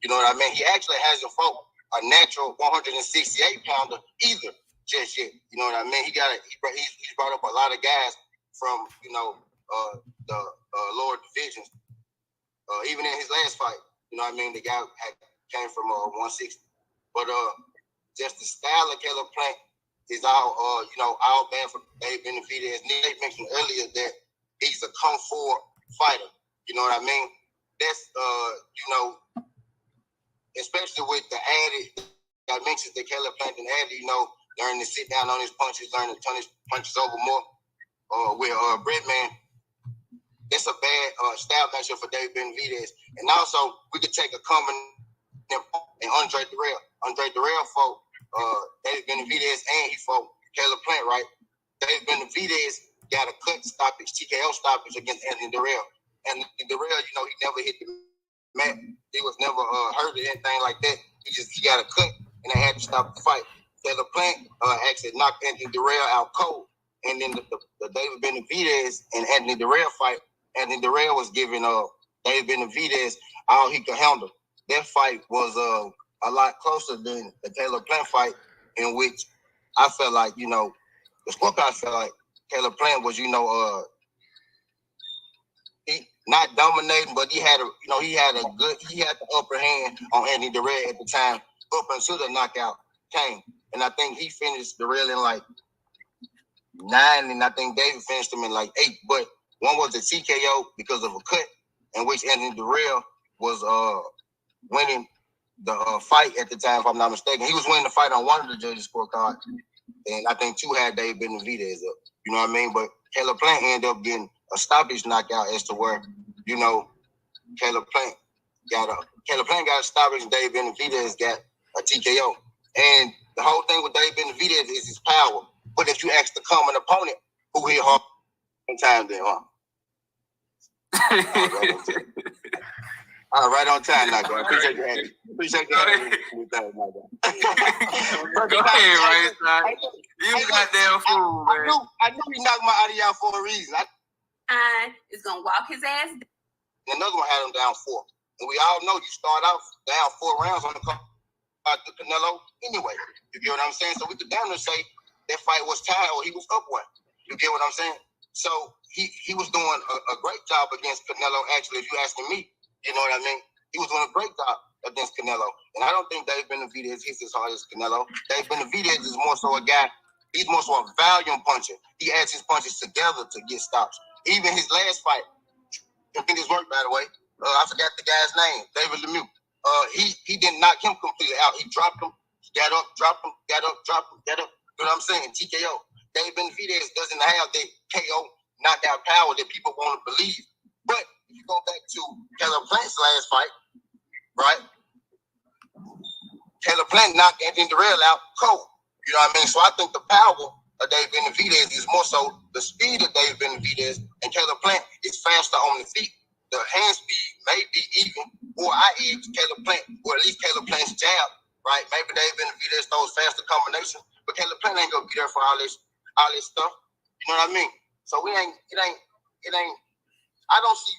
You know what I mean? He actually hasn't fought a natural 168 pounder either just yet. You know what I mean? He's brought up a lot of guys from the lower divisions. Even in his last fight, you know what I mean? The guy came from 160. But just the style of Caleb Plant is all bad for Dave Benavidez. Nate mentioned earlier that he's a kung fu fighter. You know what I mean? That's especially with the added dimensions that Caleb Plant added. Learning to sit down on his punches, learning to turn his punches over more. With Breadman, that's a bad style matchup for Dave Benavidez. And also, we could take a common and Andre Durrell. Andre Durrell fought Dave Benavidez and he fought Caleb Plant, right? Dave Benavidez got a cut stoppage, TKO stoppage against Anthony Durrell. And Durrell, he never hit the mat. He was never hurt or anything like that. He got a cut and they had to stop the fight. Caleb Plant actually knocked Anthony Durrell out cold. And then the David Benavidez and Anthony Durrell fight, Anthony Durrell was giving David Benavidez all he could handle. That fight was a lot closer than the Caleb Plant fight, in which I felt like, the scorecard felt like Caleb Plant was, he not dominating, but he had the upper hand on Anthony Durrell at the time, up until the knockout came. And I think he finished Durrell in like 9, and I think David finished him in like 8. But one was a TKO because of a cut, in which Anthony Durrell was winning the fight at the time, if I'm not mistaken. He was winning the fight on one of the judges' scorecards, and I think 2 had Dave Benavidez up. You know what I mean? But Caleb Plant ended up getting a stoppage knockout as to where, Caleb Plant got a stoppage, and Dave Benavidez got a TKO. And the whole thing with Dave Benavidez is his power. But if you ask the common opponent who hit hard time, then all right on time, now, guys. Appreciate your hand. Go ahead, right? You goddamn fool, man. I knew he knocked my audio out for a reason. Is gonna walk his ass down. Another one had him down 4. And we all know you start out down 4 rounds on the card to Canelo anyway. You get what I'm saying? So we could damn near say that fight was tied or he was up 1. You get what I'm saying? So he was doing a great job against Canelo, actually, if you're asking me. You know what I mean? He was doing a great job against Canelo. And I don't think Dave Benavidez hits as hard as Canelo. Dave Benavidez is more so a guy, he's more so a volume puncher. He adds his punches together to get stops. Even his last fight, I think his work, by the way, I forgot the guy's name, David Lemieux. He didn't knock him completely out. He dropped him, got up, dropped him, got up, dropped him, got up. You know what I'm saying? TKO. Dave Benavidez doesn't have that KO knockout power that people want to believe. But if you go back to Caleb Plant's last fight, right? Caleb Plant knocked Anthony Durrell out cold. You know what I mean? So I think the power of Dave Benavidez is more so the speed of Dave Benavidez, and Caleb Plant is faster on the feet. The hand speed may be even, or I edge Caleb Plant, or at least Caleb Plant's jab, right? Maybe Dave Benavidez throws faster combinations, but Caleb Plant ain't gonna be there for all this stuff. You know what I mean? So it ain't. I don't see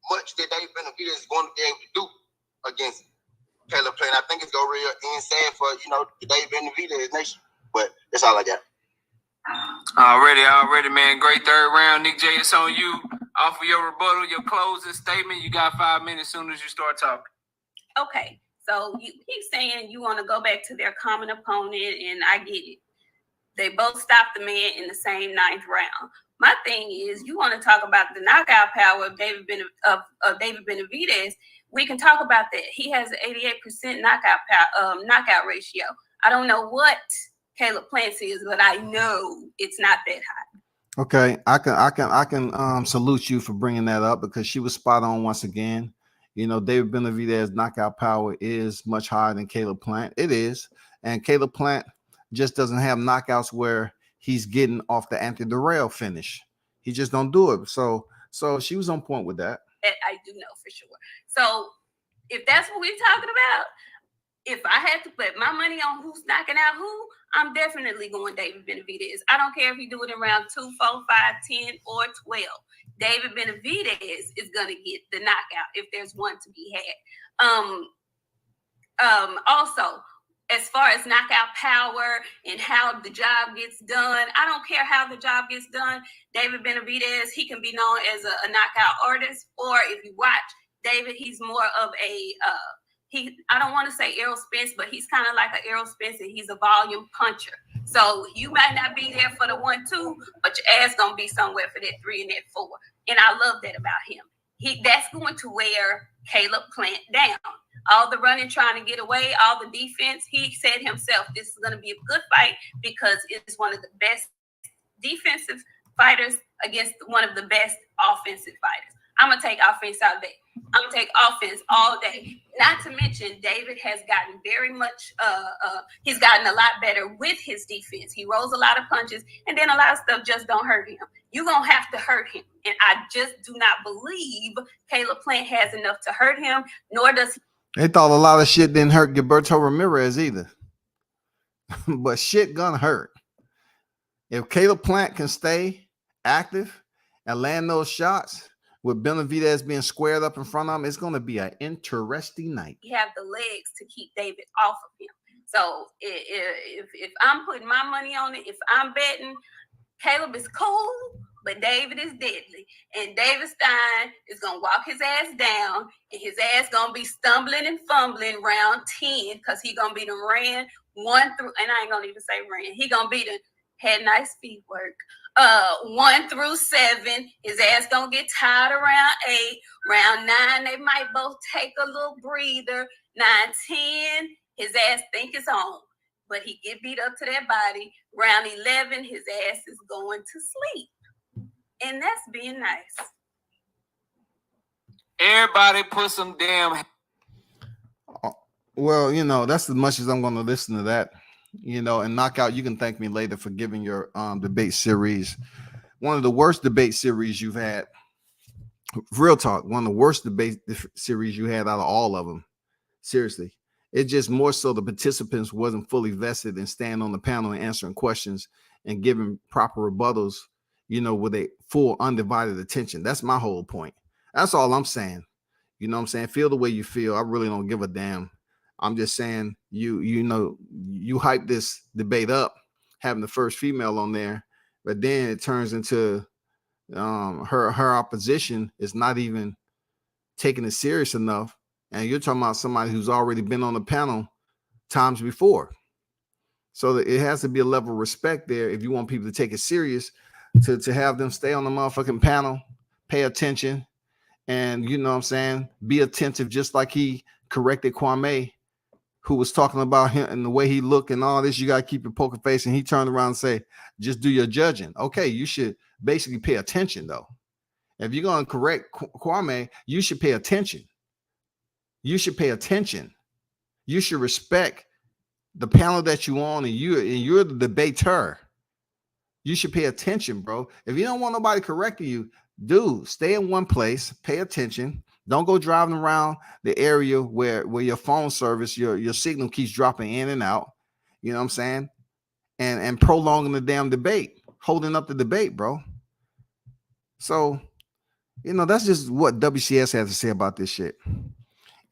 much that Dave Benavidez is going to be able to do against Caleb Plant. I think it's going real insane for the Dave Benavidez nation. But that's all I got. Already, man. Great third round, Nick J. It's on you. Offer your rebuttal, your closing statement. You got 5 minutes as soon as you start talking. Okay, so you keep saying you want to go back to their common opponent, and I get it. They both stopped the man in the same 9th round. My thing is, you want to talk about the knockout power of David Benavidez. We can talk about that. He has an 88% knockout ratio. I don't know what Caleb Plant's is, but I know it's not that high. Okay, I can salute you for bringing that up, because she was spot on once again. David Benavidez's knockout power is much higher than Caleb Plant. It is, and Caleb Plant just doesn't have knockouts where he's getting off the Anthony Durrell finish. He just don't do it. So she was on point with that. That I do know for sure. So if that's what we're talking about, if I had to put my money on who's knocking out who, I'm definitely going David Benavidez. I don't care if he do it in round 2, 4, 5, 10, or 12. David Benavidez is going to get the knockout if there's one to be had. Also, as far as knockout power and how the job gets done, I don't care how the job gets done. David Benavidez, he can be known as a knockout artist, or if you watch David, he's more of a I don't want to say Errol Spence, but he's kind of like an Errol Spence, and he's a volume puncher. So you might not be there for the 1-2, but your ass gonna be somewhere for that 3 and that 4. And I love that about him. That's going to wear Caleb Plant down. All the running, trying to get away, all the defense. He said himself, this is going to be a good fight because it's one of the best defensive fighters against one of the best offensive fighters. I'm going to take offense all day. I'm going to take offense all day. Not to mention, David has gotten very much, he's gotten a lot better with his defense. He rolls a lot of punches, and then a lot of stuff just don't hurt him. You're going to have to hurt him. And I just do not believe Caleb Plant has enough to hurt him, nor does he. They thought a lot of shit didn't hurt Gilberto Ramirez either. But shit gonna hurt. If Caleb Plant can stay active and land those shots with Benavidez being squared up in front of him, it's gonna be an interesting night. You have the legs to keep David off of him. So if I'm putting my money on it, if I'm betting, Caleb is cool, but David is deadly. And David Stein is going to walk his ass down, and his ass going to be stumbling and fumbling round 10 because he going to be the ran 1 through, and I ain't going to even say ran. He going to be the had nice feet work. 1 through 7, his ass going to get tired around 8. Round 9, they might both take a little breather. 9, 10, his ass think it's on. But he get beat up to that body. Round 11, his ass is going to sleep. And that's being nice. Everybody put some damn. Well, you know, that's as much as I'm going to listen to that. You know, and Knockout, you can thank me later for giving your debate series. One of the worst debate series you've had. Real talk, one of the worst debate series you had out of all of them. Seriously. It just more so the participants wasn't fully vested in staying on the panel and answering questions and giving proper rebuttals, you know, with a full undivided attention. That's my whole point. That's all I'm saying. You know what I'm saying? Feel the way you feel. I really don't give a damn. I'm just saying you know, you hype this debate up, having the first female on there, but then it turns into her opposition is not even taking it serious enough. And you're talking about somebody who's already been on the panel times before. So it has to be a level of respect there if you want people to take it serious, to have them stay on the motherfucking panel, pay attention, and, you know what I'm saying, be attentive, just like he corrected Kwame, who was talking about him and the way he looked and all this. You got to keep your poker face. And he turned around and say, just do your judging. Okay, you should basically pay attention, though. If you're going to correct Kwame, you should pay attention. You should pay attention. You should respect the panel that you're on, and you're the debater. You should pay attention, bro. If you don't want nobody correcting you, dude, stay in one place, pay attention. Don't go driving around the area where your phone service, your signal keeps dropping in and out. You know what I'm saying? And prolonging the damn debate, holding up the debate, bro. So, you know, that's just what WCS has to say about this shit.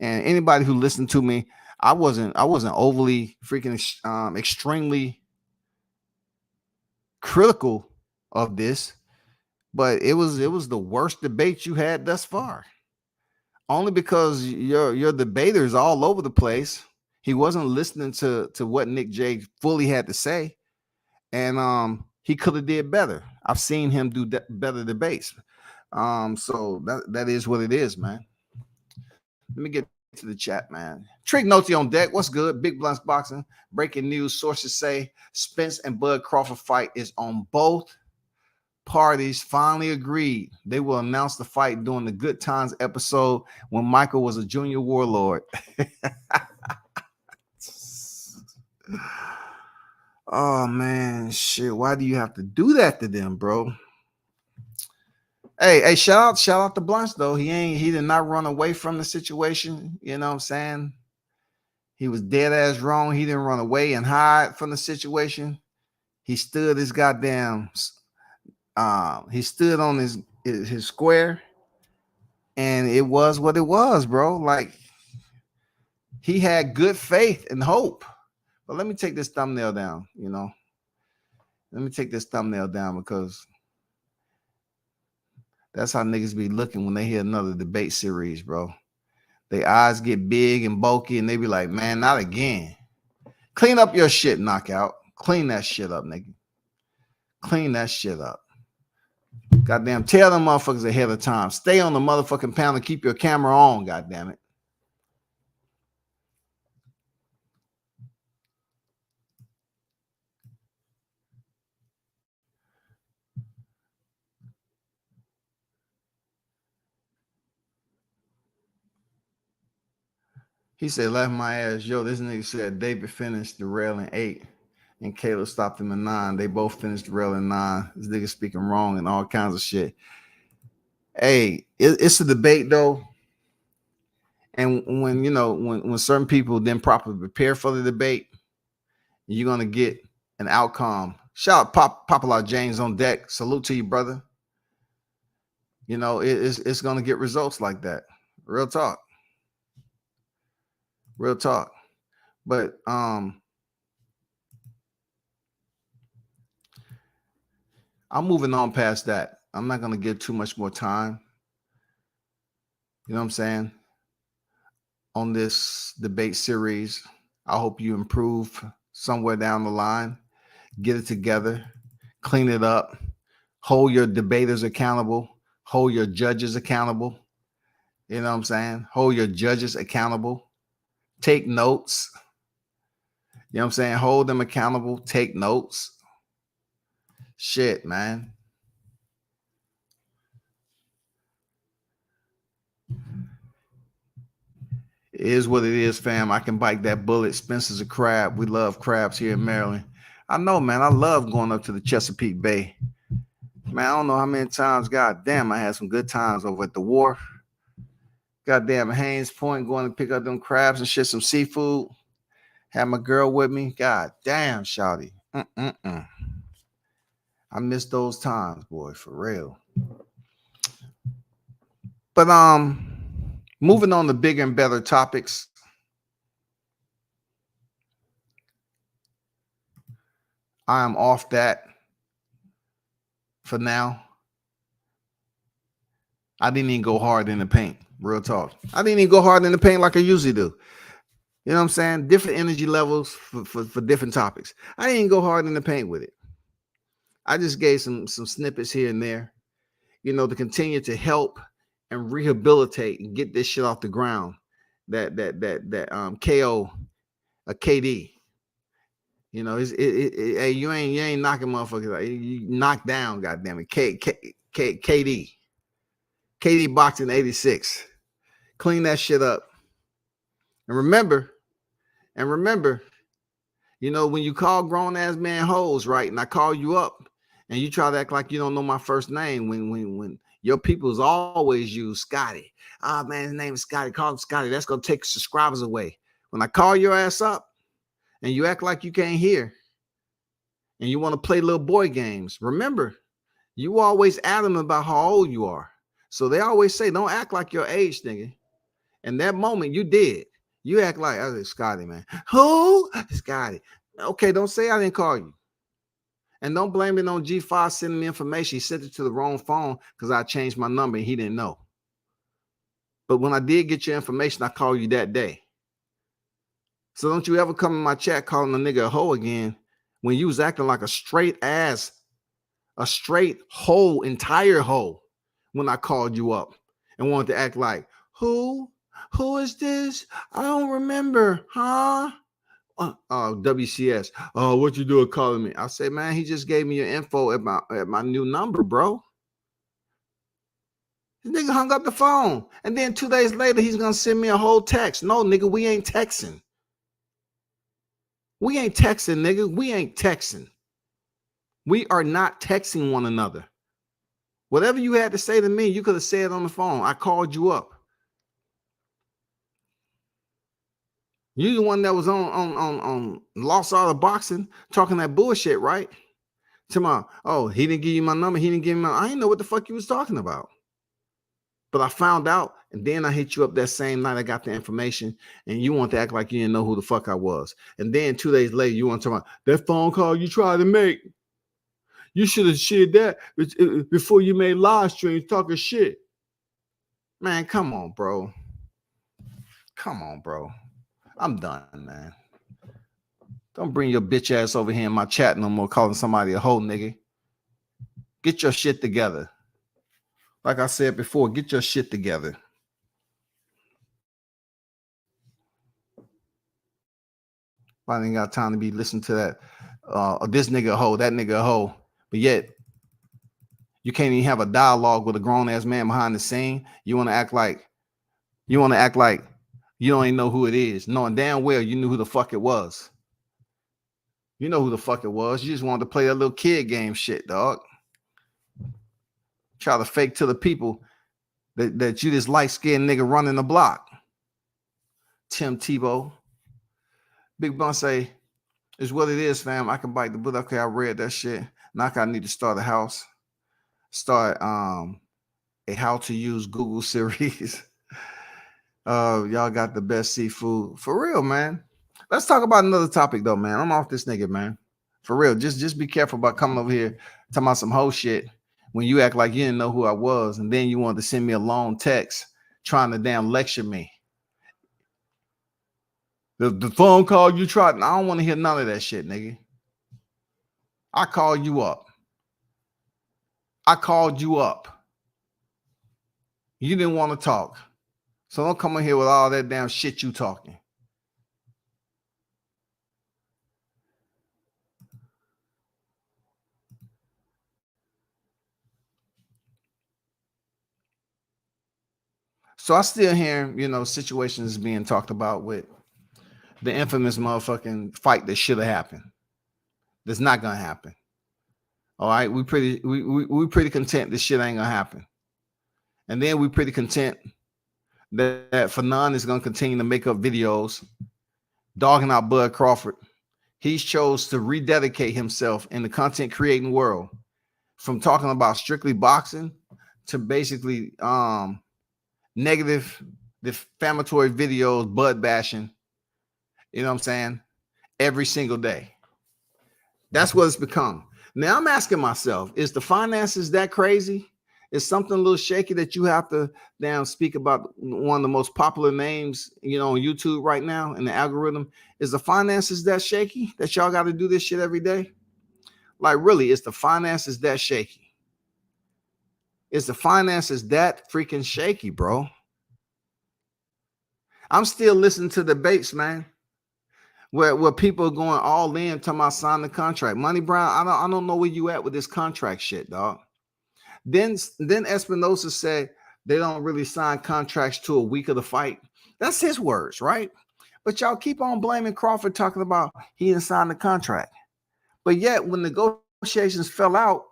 And anybody who listened to me, I wasn't overly freaking extremely critical of this, but it was the worst debate you had thus far. Only because your debater is all over the place. He wasn't listening to what Nick J fully had to say, and he could have did better. I've seen him do better debates. So that is what it is, man. Let me get to the chat, man. Trick Noty on deck. What's good? Big Blunts Boxing. Breaking news. Sources say Spence and Bud Crawford fight is on. Both parties finally agreed. They will announce the fight during the Good Times episode when Michael was a junior warlord. Oh, man. Shit. Why do you have to do that to them, bro? Hey, shout out to Blunts, though. He did not run away from the situation. You know what I'm saying? He was dead ass wrong. He didn't run away and hide from the situation. He stood his goddamn. He stood on his square, and it was what it was, bro. Like he had good faith and hope. But let me take this thumbnail down. Let me take this thumbnail down because that's how niggas be looking when they hear another debate series, bro. Their eyes get big and bulky, and they be like, man, not again. Clean up your shit, knockout. Clean that shit up, nigga. Clean that shit up. Goddamn, tell them motherfuckers ahead of time. Stay on the motherfucking panel. Keep your camera on, goddamn it. He said, left my ass. Yo, this nigga said David finished the rail in 8 and Caleb stopped him in 9. They both finished the rail in 9. This nigga speaking wrong and all kinds of shit. Hey, it's a debate though. And when certain people didn't properly prepare for the debate, you're gonna get an outcome. Shout out Popular James on deck. Salute to you, brother. It's gonna get results like that. Real talk. Real talk. But I'm moving on past that. I'm not gonna give too much more time. You know what I'm saying? On this debate series. I hope you improve somewhere down the line. Get it together, clean it up, hold your debaters accountable, hold your judges accountable. You know what I'm saying? Hold your judges accountable. Take notes. You know what I'm saying? Hold them accountable. Take notes. Shit, man. It is what it is, fam. I can bite that bullet. Spencer's a crab. We love crabs here in Maryland. I know, man. I love going up to the Chesapeake Bay. Man, I don't know how many times, goddamn, I had some good times over at the wharf. Goddamn, Haynes Point, going to pick up them crabs and shit, some seafood. Had my girl with me. God damn, shawty. I miss those times, boy, for real. But moving on to bigger and better topics. I am off that for now. I didn't even go hard in the paint. Real talk. I didn't even go hard in the paint like I usually do. You know what I'm saying? Different energy levels for different topics. I didn't even go hard in the paint with it. I just gave some snippets here and there, to continue to help and rehabilitate and get this shit off the ground. That KO, a KD. Hey, you ain't knocking motherfuckers out. You knock down, goddamn it. KD. KD boxing 86. Clean that shit up. And remember, when you call grown ass man hoes, right? And I call you up and you try to act like you don't know my first name when your people's always use Scotty. Ah, man, his name is Scotty. Call him Scotty. That's gonna take subscribers away. When I call your ass up and you act like you can't hear and you want to play little boy games, remember, you always adamant about how old you are. So they always say, don't act like your age, nigga. And that moment you did. You act like, I said, Scotty, man. Who? Scotty. Okay, don't say I didn't call you. And don't blame it on G5 sending me information. He sent it to the wrong phone because I changed my number and he didn't know. But when I did get your information, I called you that day. So don't you ever come in my chat calling a nigga a hoe again when you was acting like a straight hoe, entire hoe when I called you up and wanted to act like, who is this? I don't remember, huh? WCS. Oh, what you doing calling me? I say, man, he just gave me your info at my new number, bro. This nigga hung up the phone. And then 2 days later, he's going to send me a whole text. No, nigga, we ain't texting. We ain't texting, nigga. We ain't texting. We are not texting one another. Whatever you had to say to me, you could have said on the phone. I called you up. You the one that was on Lost Art of Boxing talking that bullshit, right? Tomorrow, oh, he didn't give you my number. He didn't give me I didn't know what the fuck you was talking about. But I found out, and then I hit you up that same night I got the information, and you want to act like you didn't know who the fuck I was. And then 2 days later, you want to talk about that phone call you tried to make. You should have shared that before you made live streams talking shit. Man, come on, bro. Come on, bro. I'm done, man. Don't bring your bitch ass over here in my chat no more calling somebody a hoe, nigga. Get your shit together. Like I said before, get your shit together. I ain't got time to be listening to that. This nigga a hoe, that nigga a hoe. But yet, you can't even have a dialogue with a grown-ass man behind the scene. You want to act like you don't even know who it is, knowing damn well you knew who the fuck it was. You know who the fuck it was. You just wanted to play that little kid game shit, dog. Try to fake to the people that you this light-skinned nigga running the block. Tim Tebow. Big Bun say, it's what it is, fam. I can bite the bullet. Okay, I read that shit. Now I need to start a house. Start a how to use Google series. Y'all got the best seafood. For real, man. Let's talk about another topic though, man. I'm off this nigga, man. For real. Just be careful about coming over here talking about some whole shit when you act like you didn't know who I was, and then you wanted to send me a long text trying to damn lecture me. The phone call you tried. I don't want to hear none of that shit, nigga. I called you up. You didn't want to talk. So don't come in here with all that damn shit you talking. So I still hear, situations being talked about with the infamous motherfucking fight that should have happened. That's not gonna happen. All right, we pretty content this shit ain't gonna happen. And then we pretty content that Fanon is gonna continue to make up videos dogging out Bud Crawford. He's chose to rededicate himself in the content creating world from talking about strictly boxing to basically negative defamatory videos, Bud bashing, you know what I'm saying, every single day. That's what it's become. Now I'm asking myself, is the finances that crazy? Is something a little shaky that you have to damn speak about one of the most popular names, on YouTube right now in the algorithm? Is the finances that shaky that y'all got to do this shit every day? Like, really, is the finances that shaky? Is the finances that freaking shaky, bro? I'm still listening to debates, man, where people are going all in talking about signing the contract. Money Brown, I don't know where you at with this contract shit, dog. Then Espinosa said they don't really sign contracts to a week of the fight. That's his words, right? But y'all keep on blaming Crawford, talking about he didn't sign the contract. But yet when negotiations fell out,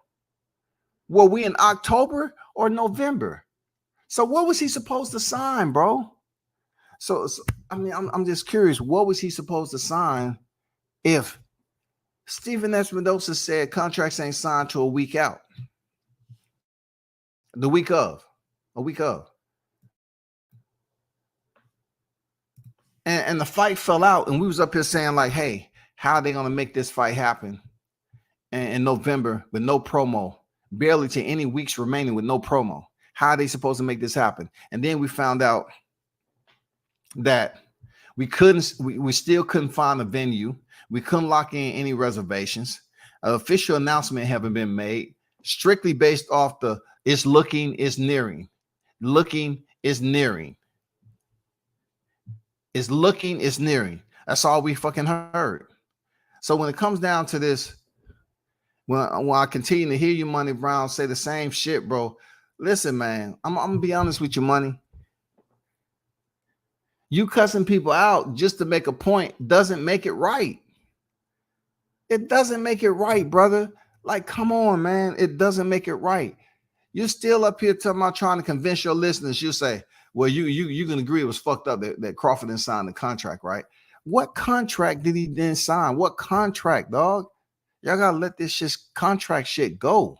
were we in October or November? So what was he supposed to sign, bro? So I mean, I'm just curious, what was he supposed to sign if Stephen Espinosa said contracts ain't signed to a week out? A week of. And the fight fell out, and we was up here saying like, hey, how are they going to make this fight happen in November with no promo, barely to any weeks remaining with no promo? How are they supposed to make this happen? And then we found out that we still couldn't find a venue. We couldn't lock in any reservations. An official announcement haven't been made, strictly based off the it's looking, it's nearing. Looking is nearing. It's looking, it's nearing. That's all we fucking heard. So when it comes down to this, when I continue to hear you, Money Brown, say the same shit, bro. Listen, man, I'm gonna be honest with you, Money. You cussing people out just to make a point doesn't make it right. It doesn't make it right, brother. Like, come on, man. It doesn't make it right. You're still up here talking about trying to convince your listeners. You say, well, you can agree it was fucked up that Crawford didn't sign the contract, right? What contract did he then sign? What contract, dog? Y'all gotta let this contract shit go.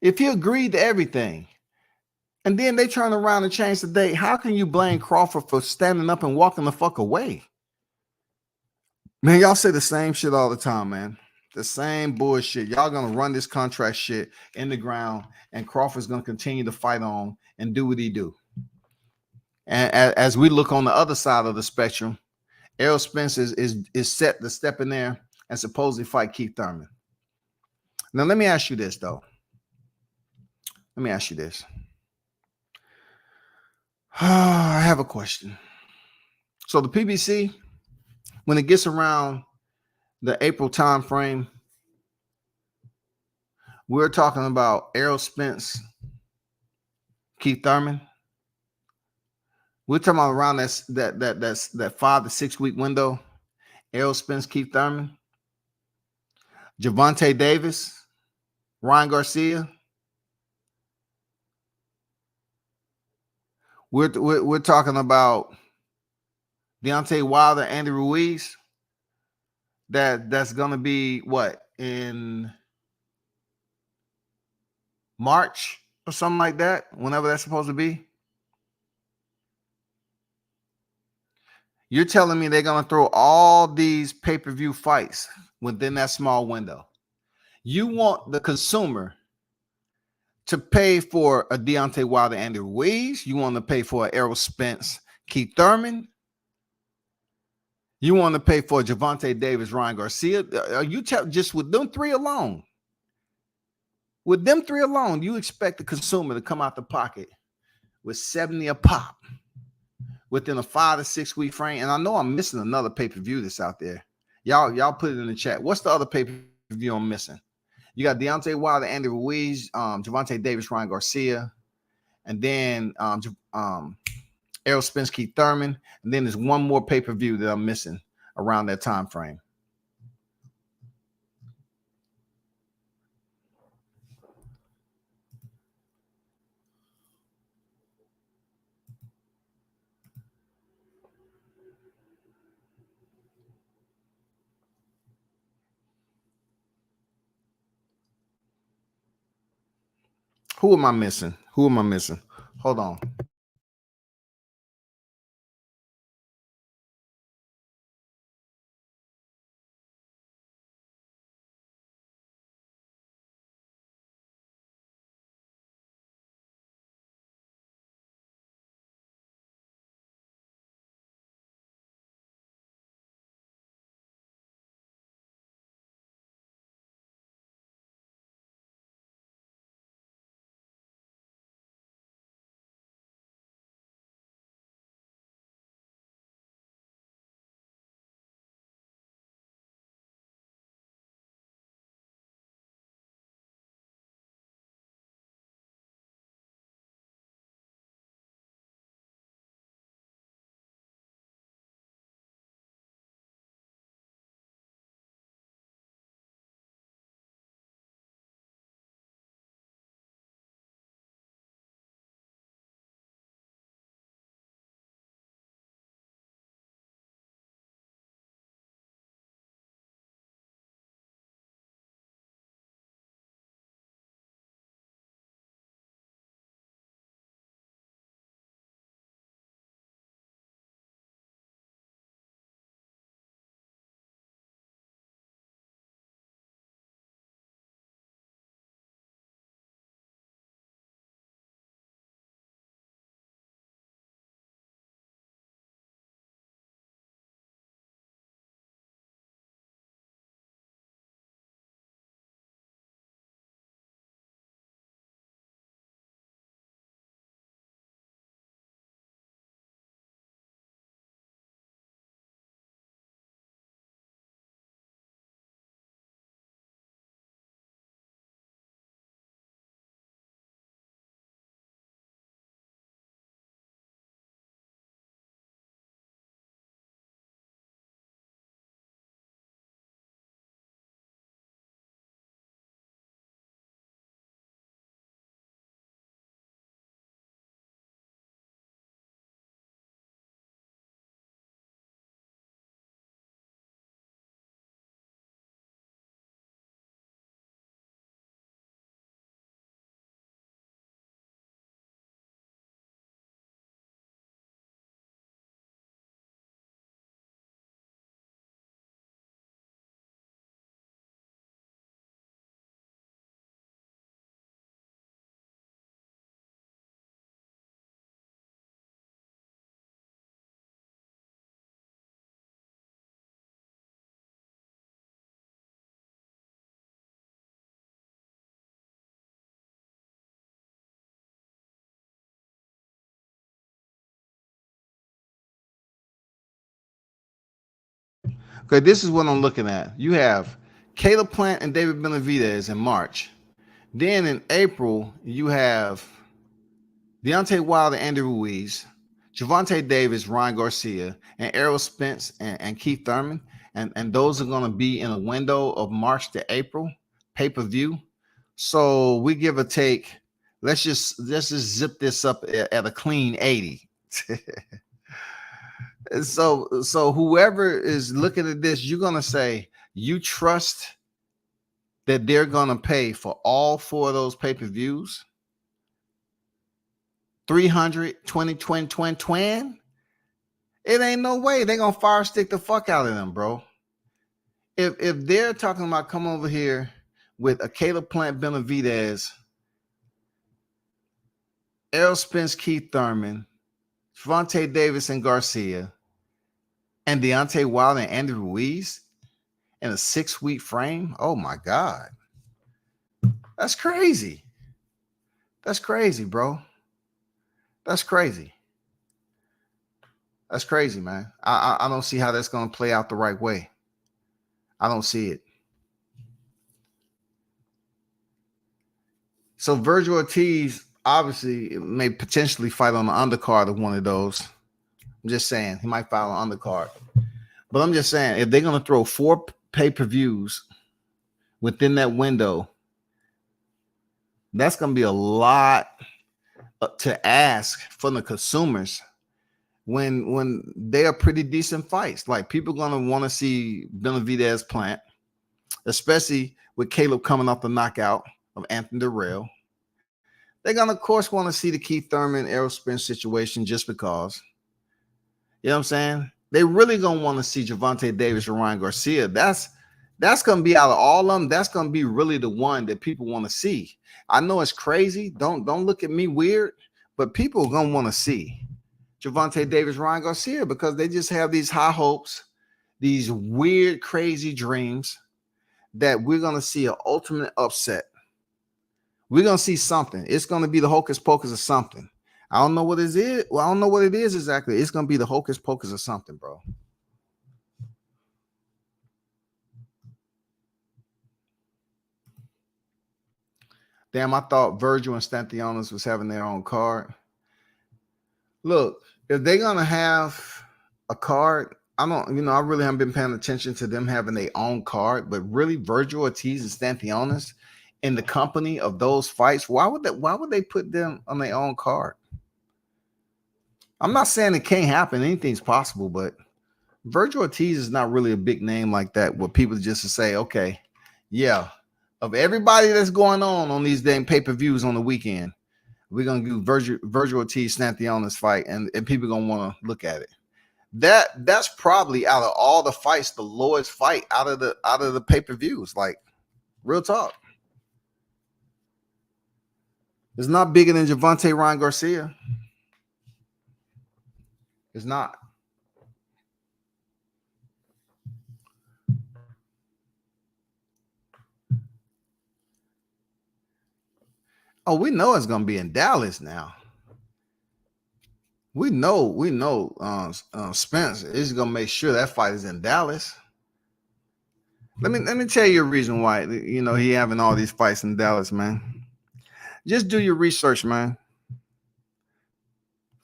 If he agreed to everything, and then they turn around and change the date, how can you blame Crawford for standing up and walking the fuck away? Man, y'all say the same shit all the time, man. The same bullshit. Y'all gonna run this contract shit in the ground, and Crawford's gonna continue to fight on and do what he do. And as we look on the other side of the spectrum, Errol Spence is set to step in there and supposedly fight Keith Thurman. Now, let me ask you this, though. Let me ask you this. I have a question. So the PBC, when it gets around the April time frame, we're talking about Errol Spence, Keith Thurman. We're talking about around that 5 to 6 week window. Errol Spence, Keith Thurman, Gervonta Davis, Ryan Garcia. We're talking about Deontay Wilder, Andy Ruiz. That's gonna be what, in March or something like that, whenever that's supposed to be. You're telling me they're gonna throw all these pay-per-view fights within that small window. You want the consumer to pay for a Deontay Wilder, Andy Ruiz. You want to pay for an Errol Spence, Keith Thurman. You want to pay for Gervonta Davis, Ryan Garcia. You just with them three alone? With them three alone, you expect the consumer to come out the pocket with 70 a pop within a 5 to 6 week frame? And I know I'm missing another pay-per-view that's out there. Y'all put it in the chat. What's the other pay-per-view I'm missing? You got Deontay Wilder, Andy Ruiz, Gervonta Davis, Ryan Garcia, and then Errol Spence, Keith Thurman, and then there's one more pay-per-view that I'm missing around that time frame. Who am I missing? Hold on. Okay, this is what I'm looking at. You have Caleb Plant and David Benavidez in March. Then in April, you have Deontay Wilder and Andy Ruiz, Gervonta Davis, Ryan Garcia, and Errol Spence and Keith Thurman. And those are going to be in a window of March to April, pay-per-view. So we give or take, let's just zip this up at a clean 80. So whoever is looking at this, you're going to say you trust that they're going to pay for all 4 of those pay-per-views. 300, 20. It ain't no way they're going to fire stick the fuck out of them, bro. If they're talking about come over here with a Caleb Plant Benavidez, Errol Spence, Keith Thurman, Gervonta Davis and Garcia, and Deontay Wilder and Andy Ruiz in a 6-week frame, oh my God. That's crazy. That's crazy, bro. That's crazy. That's crazy, man. I don't see how that's going to play out the right way. I don't see it. So Virgil Ortiz obviously may potentially fight on the undercard of one of those. I'm just saying he might fight on the undercard. But I'm just saying if they're going to throw 4 pay-per-views within that window, that's going to be a lot to ask from the consumers when they are pretty decent fights. Like people going to want to see Benavidez Plant, especially with Caleb coming off the knockout of Anthony Durrell. They're going to, of course, want to see the Keith Thurman, Errol Spence situation just because. You know what I'm saying? They really going to want to see Gervonta Davis or Ryan Garcia. That's going to be out of all of them. That's going to be really the one that people want to see. I know it's crazy. Don't look at me weird, but people are going to want to see Gervonta Davis, Ryan Garcia because they just have these high hopes, these weird, crazy dreams that we're going to see an ultimate upset. We're going to see something. It's going to be the hocus pocus of something. I don't know what it is. Well, I don't know what it is exactly. It's going to be the hocus pocus of something, bro. Damn, I thought Virgil and Stanthionis was having their own card. Look, if they're going to have a card, I really haven't been paying attention to them having their own card, but really Virgil Ortiz and Stanthionis in the company of those fights, why would they put them on their own card? I'm not saying it can't happen. Anything's possible, but Virgil Ortiz is not really a big name like that where people just to say, okay, yeah, of everybody that's going on these damn pay-per-views on the weekend, we're going to do Virgil Ortiz Stanthionis fight, and people going to want to look at it. That's probably out of all the fights, the lowest fight out of the pay-per-views. Like, real talk. It's not bigger than Gervonta Ryan Garcia. It's not. Oh, we know it's gonna be in Dallas now. We know. Spence is gonna make sure that fight is in Dallas. Let me tell you a reason why. He having all these fights in Dallas, man. Just do your research, man.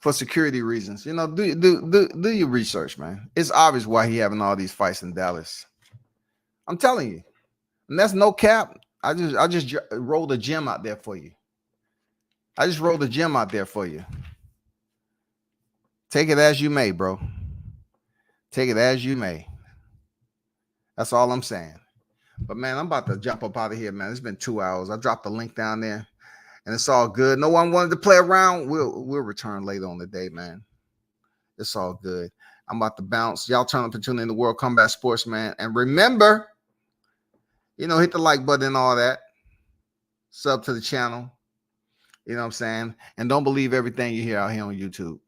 For security reasons, do your research, man. It's obvious why he having all these fights in Dallas. I'm telling you, and that's no cap. I just rolled a gem out there for you. Take it as you may, bro. Take it as you may. That's all I'm saying. But man, I'm about to jump up out of here, man. It's been 2 hours. I dropped the link down there. And it's all good. No one wanted to play around. We'll return later on the day, man. It's all good. I'm about to bounce. Y'all turn up and tune in to World Combat Sports, man. And remember, hit the like button and all that. Sub to the channel. You know what I'm saying? And don't believe everything you hear out here on YouTube.